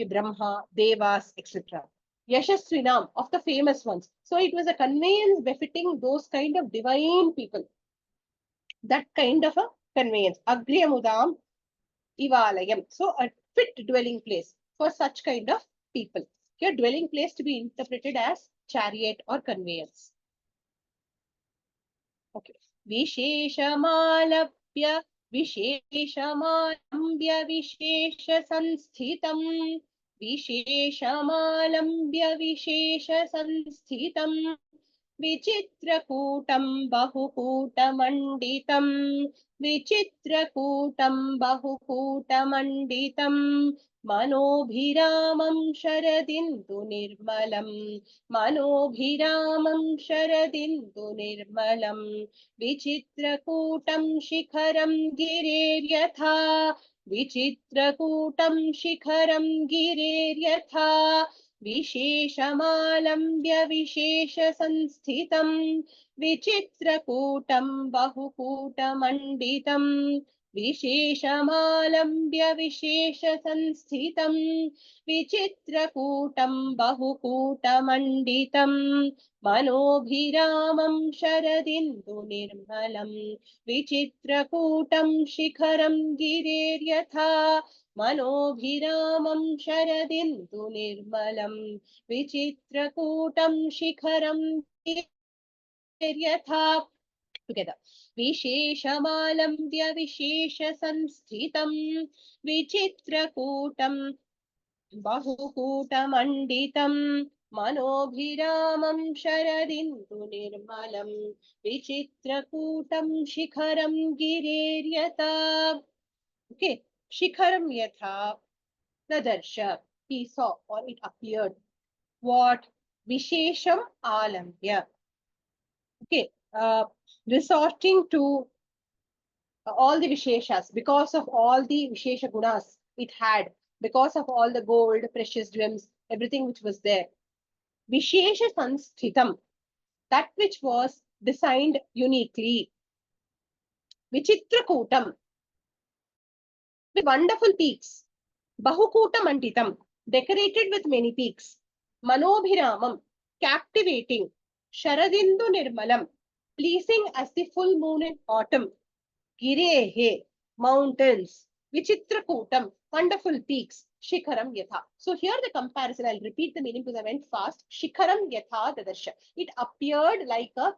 Brahma, Devas, etc. Yashasvinam, of the famous ones. So it was a conveyance befitting those kind of divine people. That kind of a conveyance. Agriyamudam Ivalayam. So a fit dwelling place for such kind of people. Here dwelling place to be interpreted as chariot or conveyance. Okay. Visheshamalapya Visheshamalambya Vishesha Sansthitam. Visheshamalambya Vishesha Sansthitam. Vichitrakutam Bahukutamanditam. Vichitrakutam Bahukutamanditam. Manobhiramam Sharadindu Nirmalam. Manobhiramam Sharadindu Nirmalam. Vichitrakutam Shikharam Gireryatha. Vichitrakutam Shikharam Gireryatha. Visheshamalambya Vishesha Sansthitam. Vichitrakutam Bahukutamanditam. विशेषमालम्ब्य विशेषसंस्थितं विचित्रकूटं बहुकूटमण्डितं मनोभिरामं शरदिन्दुनिर्मलं विचित्रकूटं शिखरं गिरेर्यथा मनोभिरामं शरदिन्दुनिर्मलं विचित्रकूटं शिखरं गिरेर्यथा together. विशेषमालम्ब्य विशेषसंस्थितं विचित्रकूटं बहुकूटमण्डितं मनोभिरामं शरदिन्दुनिर्मलं विचित्रकूटं शिखरं गिरेर्यथा. Okay, शिखरं यथा ददर्श, he saw or it appeared. What? Vishesham alambya. Okay, resorting to all the Visheshas, because of all the Vishesha gunas it had, because of all the gold, precious gems, everything which was there. Vishesha Sansthitam, that which was designed uniquely. Vichitra Kutam, with wonderful peaks. Bahukuta Manditam, decorated with many peaks. Manobhiramam, captivating. Sharadindu Nirmalam, pleasing as the full moon in autumn. Girehe, mountains. Vichitrakutam, wonderful peaks. Shikharam Yatha. So here the comparison, I'll repeat the meaning because I went fast. Shikharam Yatha Dadarsha. It appeared like a,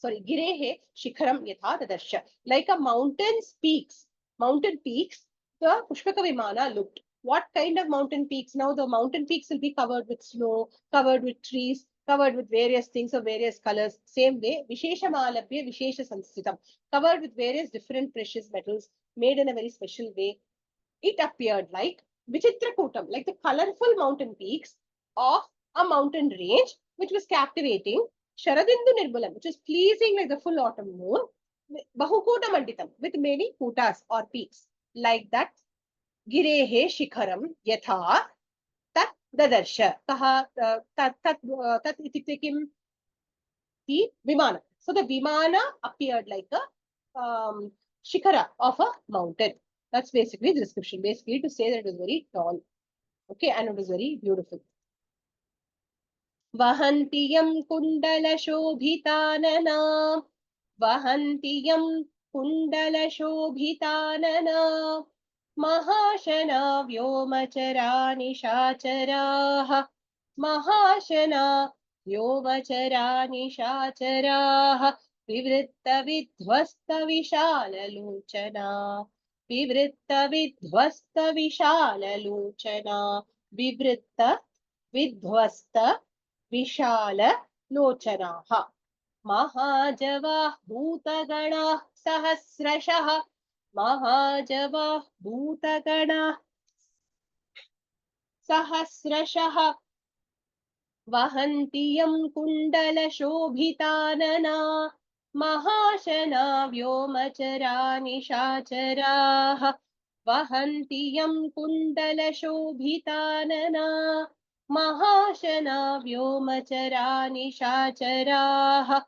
Girehe Shikharam Yatha Dadarsha. Like a mountain's peaks. Mountain peaks, the Pushpaka Vimana looked. What kind of mountain peaks? Now the mountain peaks will be covered with snow, covered with trees, covered with various things of various colors. Same way, Visheshamalabhya Vishesha Sansthitam, covered with various different precious metals, made in a very special way. It appeared like Vichitrakutam, like the colorful mountain peaks of a mountain range, which was captivating. Sharadindu Nirmalam, which is pleasing like the full autumn moon. Bahukuta Manditam, with many kutas or peaks. Like that, Girehe Shikharam Yatha Tat Dadarsha. Kaha Tat itikte kim? The Vimana. So the Vimana appeared like a Shikhara of a mountain. That's basically the description. Basically to say that it was very tall. Okay, and it was very beautiful. Vahantiyam Kundala Shobhitanana. Vahantiyam Kundala Shobhitanana. Mahashana Vyomachara Nishacharaha. Mahashana Vyomachara Nishacharaha. Vivritta Vidhvasta Vishalalochana. Vivritta Vidhvasta Vishalalochana. Vivritta Vidhvasta Vishalalochanaha. Mahajavah Bhutaganah Sahasrashah. Mahajavah Bhutaganah Sahasrashah. Vahantiyam Kundala Shobhitanana. Mahashana Vyomachara Nishacharaha. Vahantiyam Kundala Shobhitanana. Mahashana Vyomachara Nishacharaha.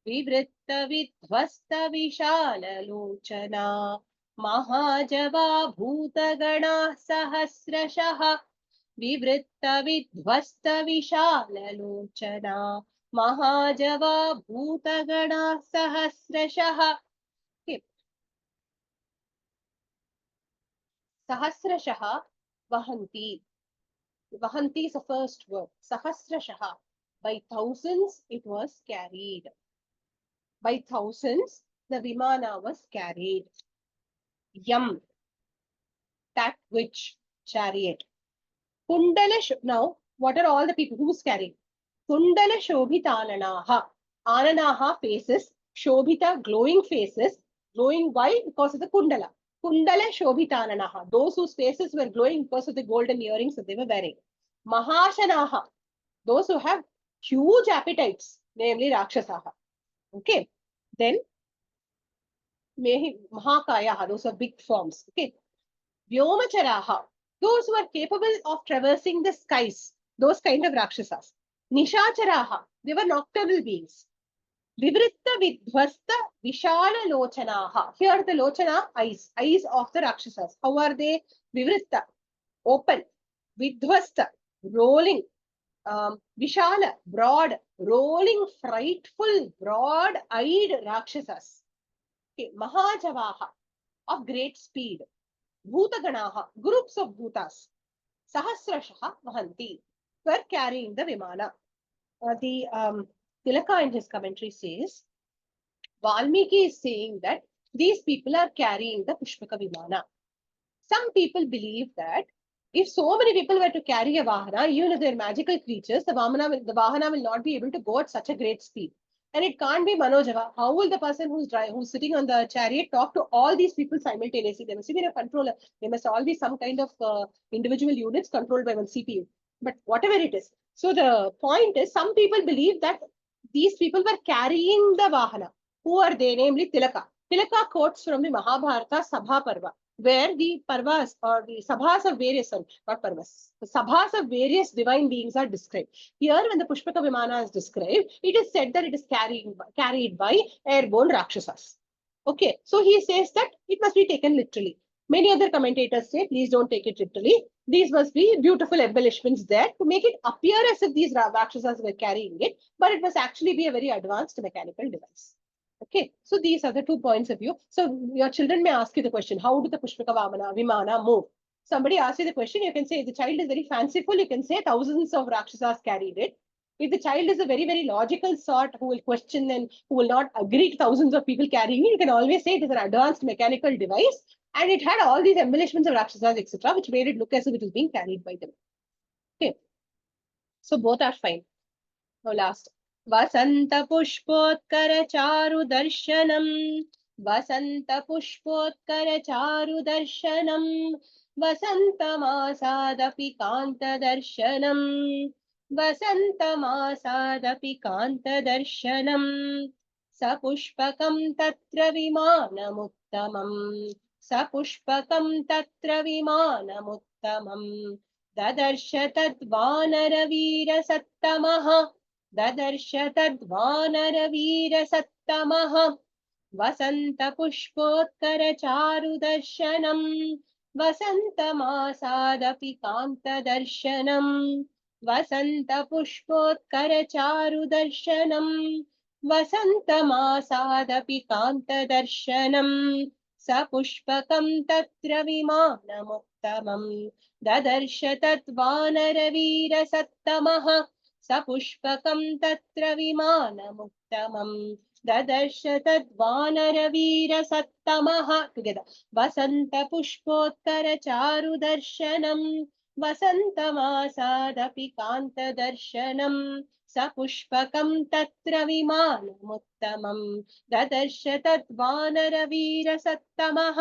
Vivritta Vidhvasta Vishalalochana. Mahajava Bhutagana Sahasrashah. Vivritta Vidhvasta Vishalalochana. Mahajava Bhutagana Sahasrashah. Okay. Sahasrashah Vahanti. Vahanti is the first word. Sahasrashah. By thousands it was carried. By thousands the Vimana was carried. Yam, that which, chariot. Kundala, now what are all the people who's carrying? Kundala Shobhitananaha. Ananaha faces, Shobhita glowing faces. Glowing why? Because of the Kundala. Kundala Shobhitananaha. Those whose faces were glowing because of the golden earrings that they were wearing. Mahashanaha. Those who have huge appetites, namely Rakshasaha. Okay. Then Mahakayaha, those are big forms. Okay. Vyomacharaha, those who are capable of traversing the skies, those kind of Rakshasas. Nishacharaha, they were nocturnal beings. Vivritta vidhvasta vishala lochanaha. Here the lochana, eyes of the Rakshasas. How are they? Vivritta, open. Vidhvasta, rolling. Vishala, broad, rolling, frightful, broad-eyed Rakshasas. Okay. Mahajavaha, of great speed. Bhutaganaha, groups of bhutas. Sahasrashaha Vahanti, were carrying the Vimana. The Tilaka in his commentary says, Valmiki is saying that these people are carrying the Pushpaka Vimana. Some people believe that if so many people were to carry a Vahana, even if they're magical creatures, the Vahana will not be able to go at such a great speed. And it can't be Manojava. How will the person who's sitting on the chariot talk to all these people simultaneously? There must be a controller. There must all be some kind of individual units controlled by one CPU. But whatever it is. So the point is, some people believe that these people were carrying the Vahana. Who are they? Namely Tilaka. Tilaka quotes from the Mahabharata Sabha Parva, where the Parvas or the Sabhas of various, not Parvas, the Sabhas of various divine beings are described. Here, when the Pushpaka Vimana is described, it is said that it is carried by airborne Rakshasas. Okay, so he says that it must be taken literally. Many other commentators say, please don't take it literally. These must be beautiful embellishments there to make it appear as if these Rakshasas were carrying it, but it must actually be a very advanced mechanical device. Okay, so these are the 2 points of view. So your children may ask you the question, how do the Pushpaka Vimana move? Somebody asks you the question, you can say, if the child is very fanciful, you can say thousands of Rakshasas carried it. If the child is a very, very logical sort who will question and who will not agree to thousands of people carrying it, you can always say it is an advanced mechanical device and it had all these embellishments of Rakshasas, etc., which made it look as if it was being carried by them. Okay, so both are fine. Now last. वसंत पुष्पोत्कर चारु दर्शनम वसंत पुष्पोत्कर चारु दर्शनम वसंत मासादपि कांत दर्शनम वसंत मासादपि कांत दर्शनम सपुष्पकं तत्र विमानमुत्तमं सपुष्पकं तत्र विमानमुत्तमं ददर्श तद्वानरवीरसत्तमः ददर्श तद्वानरवीरसत्तमः वसन्तपुष्पोत्करचारुदर्शनं वसन्तमासादपि कान्तदर्शनं वसन्तपुष्पोत्करचारुदर्शनं वसन्तमासादपि कान्तदर्शनं सपुष्पकं तत्र विमानमुत्तमं ददर्श तद्वानरवीरसत्तमः सपुष्पकं तत्र विमानमुत्तमं ददर्श तद्वानरवीरसत्तमः टुगेदर वसन्तपुष्पोत्करचारुदर्शनं वसन्तमासादपि कान्तदर्शनं सपुष्पकं तत्र विमानमुत्तमं ददर्श तद्वानरवीरसत्तमः.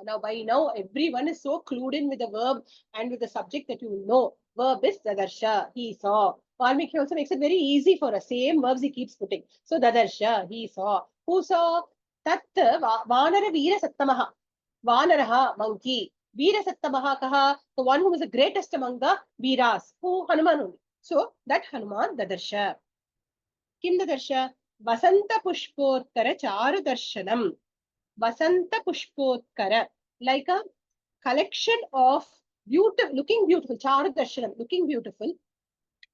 Now, by now, everyone is so clued in with the verb and with the subject that you know. Verb is dadarsha, he saw. Valmiki also makes it very easy for us. Same verbs he keeps putting. So, dadarsha, he saw. Who saw? Tat vanara veera sattamaha. Vanaraha, monkey. Veera sattamaha kaha, the one who was the greatest among the veeras. Who? Hanuman only. So, that Hanuman dadarsha. Kim dadarsha? Vasanta pushpotkara charu darshanam. Vasanta Pushpotkara, like a collection of looking beautiful, Charu Darshanam, looking beautiful,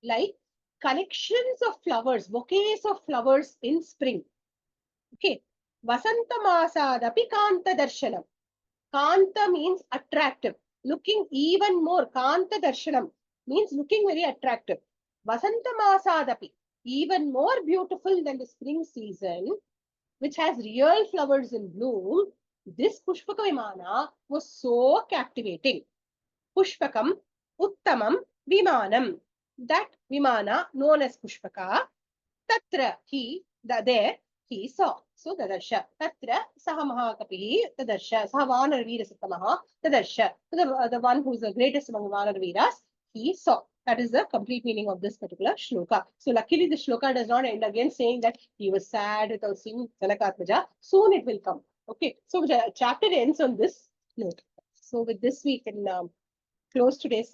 like collections of flowers, bouquets of flowers in spring. Okay. Vasanta Masadapi Kanta Darshanam. Kanta means attractive, looking even more. Kanta Darshanam means looking very attractive. Vasanta Masadapi, even more beautiful than the spring season, which has real flowers in bloom. This Pushpaka Vimana was so captivating. Pushpakam, Uttamam, Vimanam. That Vimana, known as Pushpaka, Tatra, there, he saw. So, Dadarsha. Tatra, Saha Mahakapihi, Dadarsha. Saha Vanar Veera Sattamaha, Dadarsha. The one who is the greatest among Vanar Veeras, he saw. That is the complete meaning of this particular shloka. So luckily the shloka does not end again saying that he was sad without seeing Janakatmaja. Soon it will come. Okay. So the chapter ends on this note. So with this we can close today's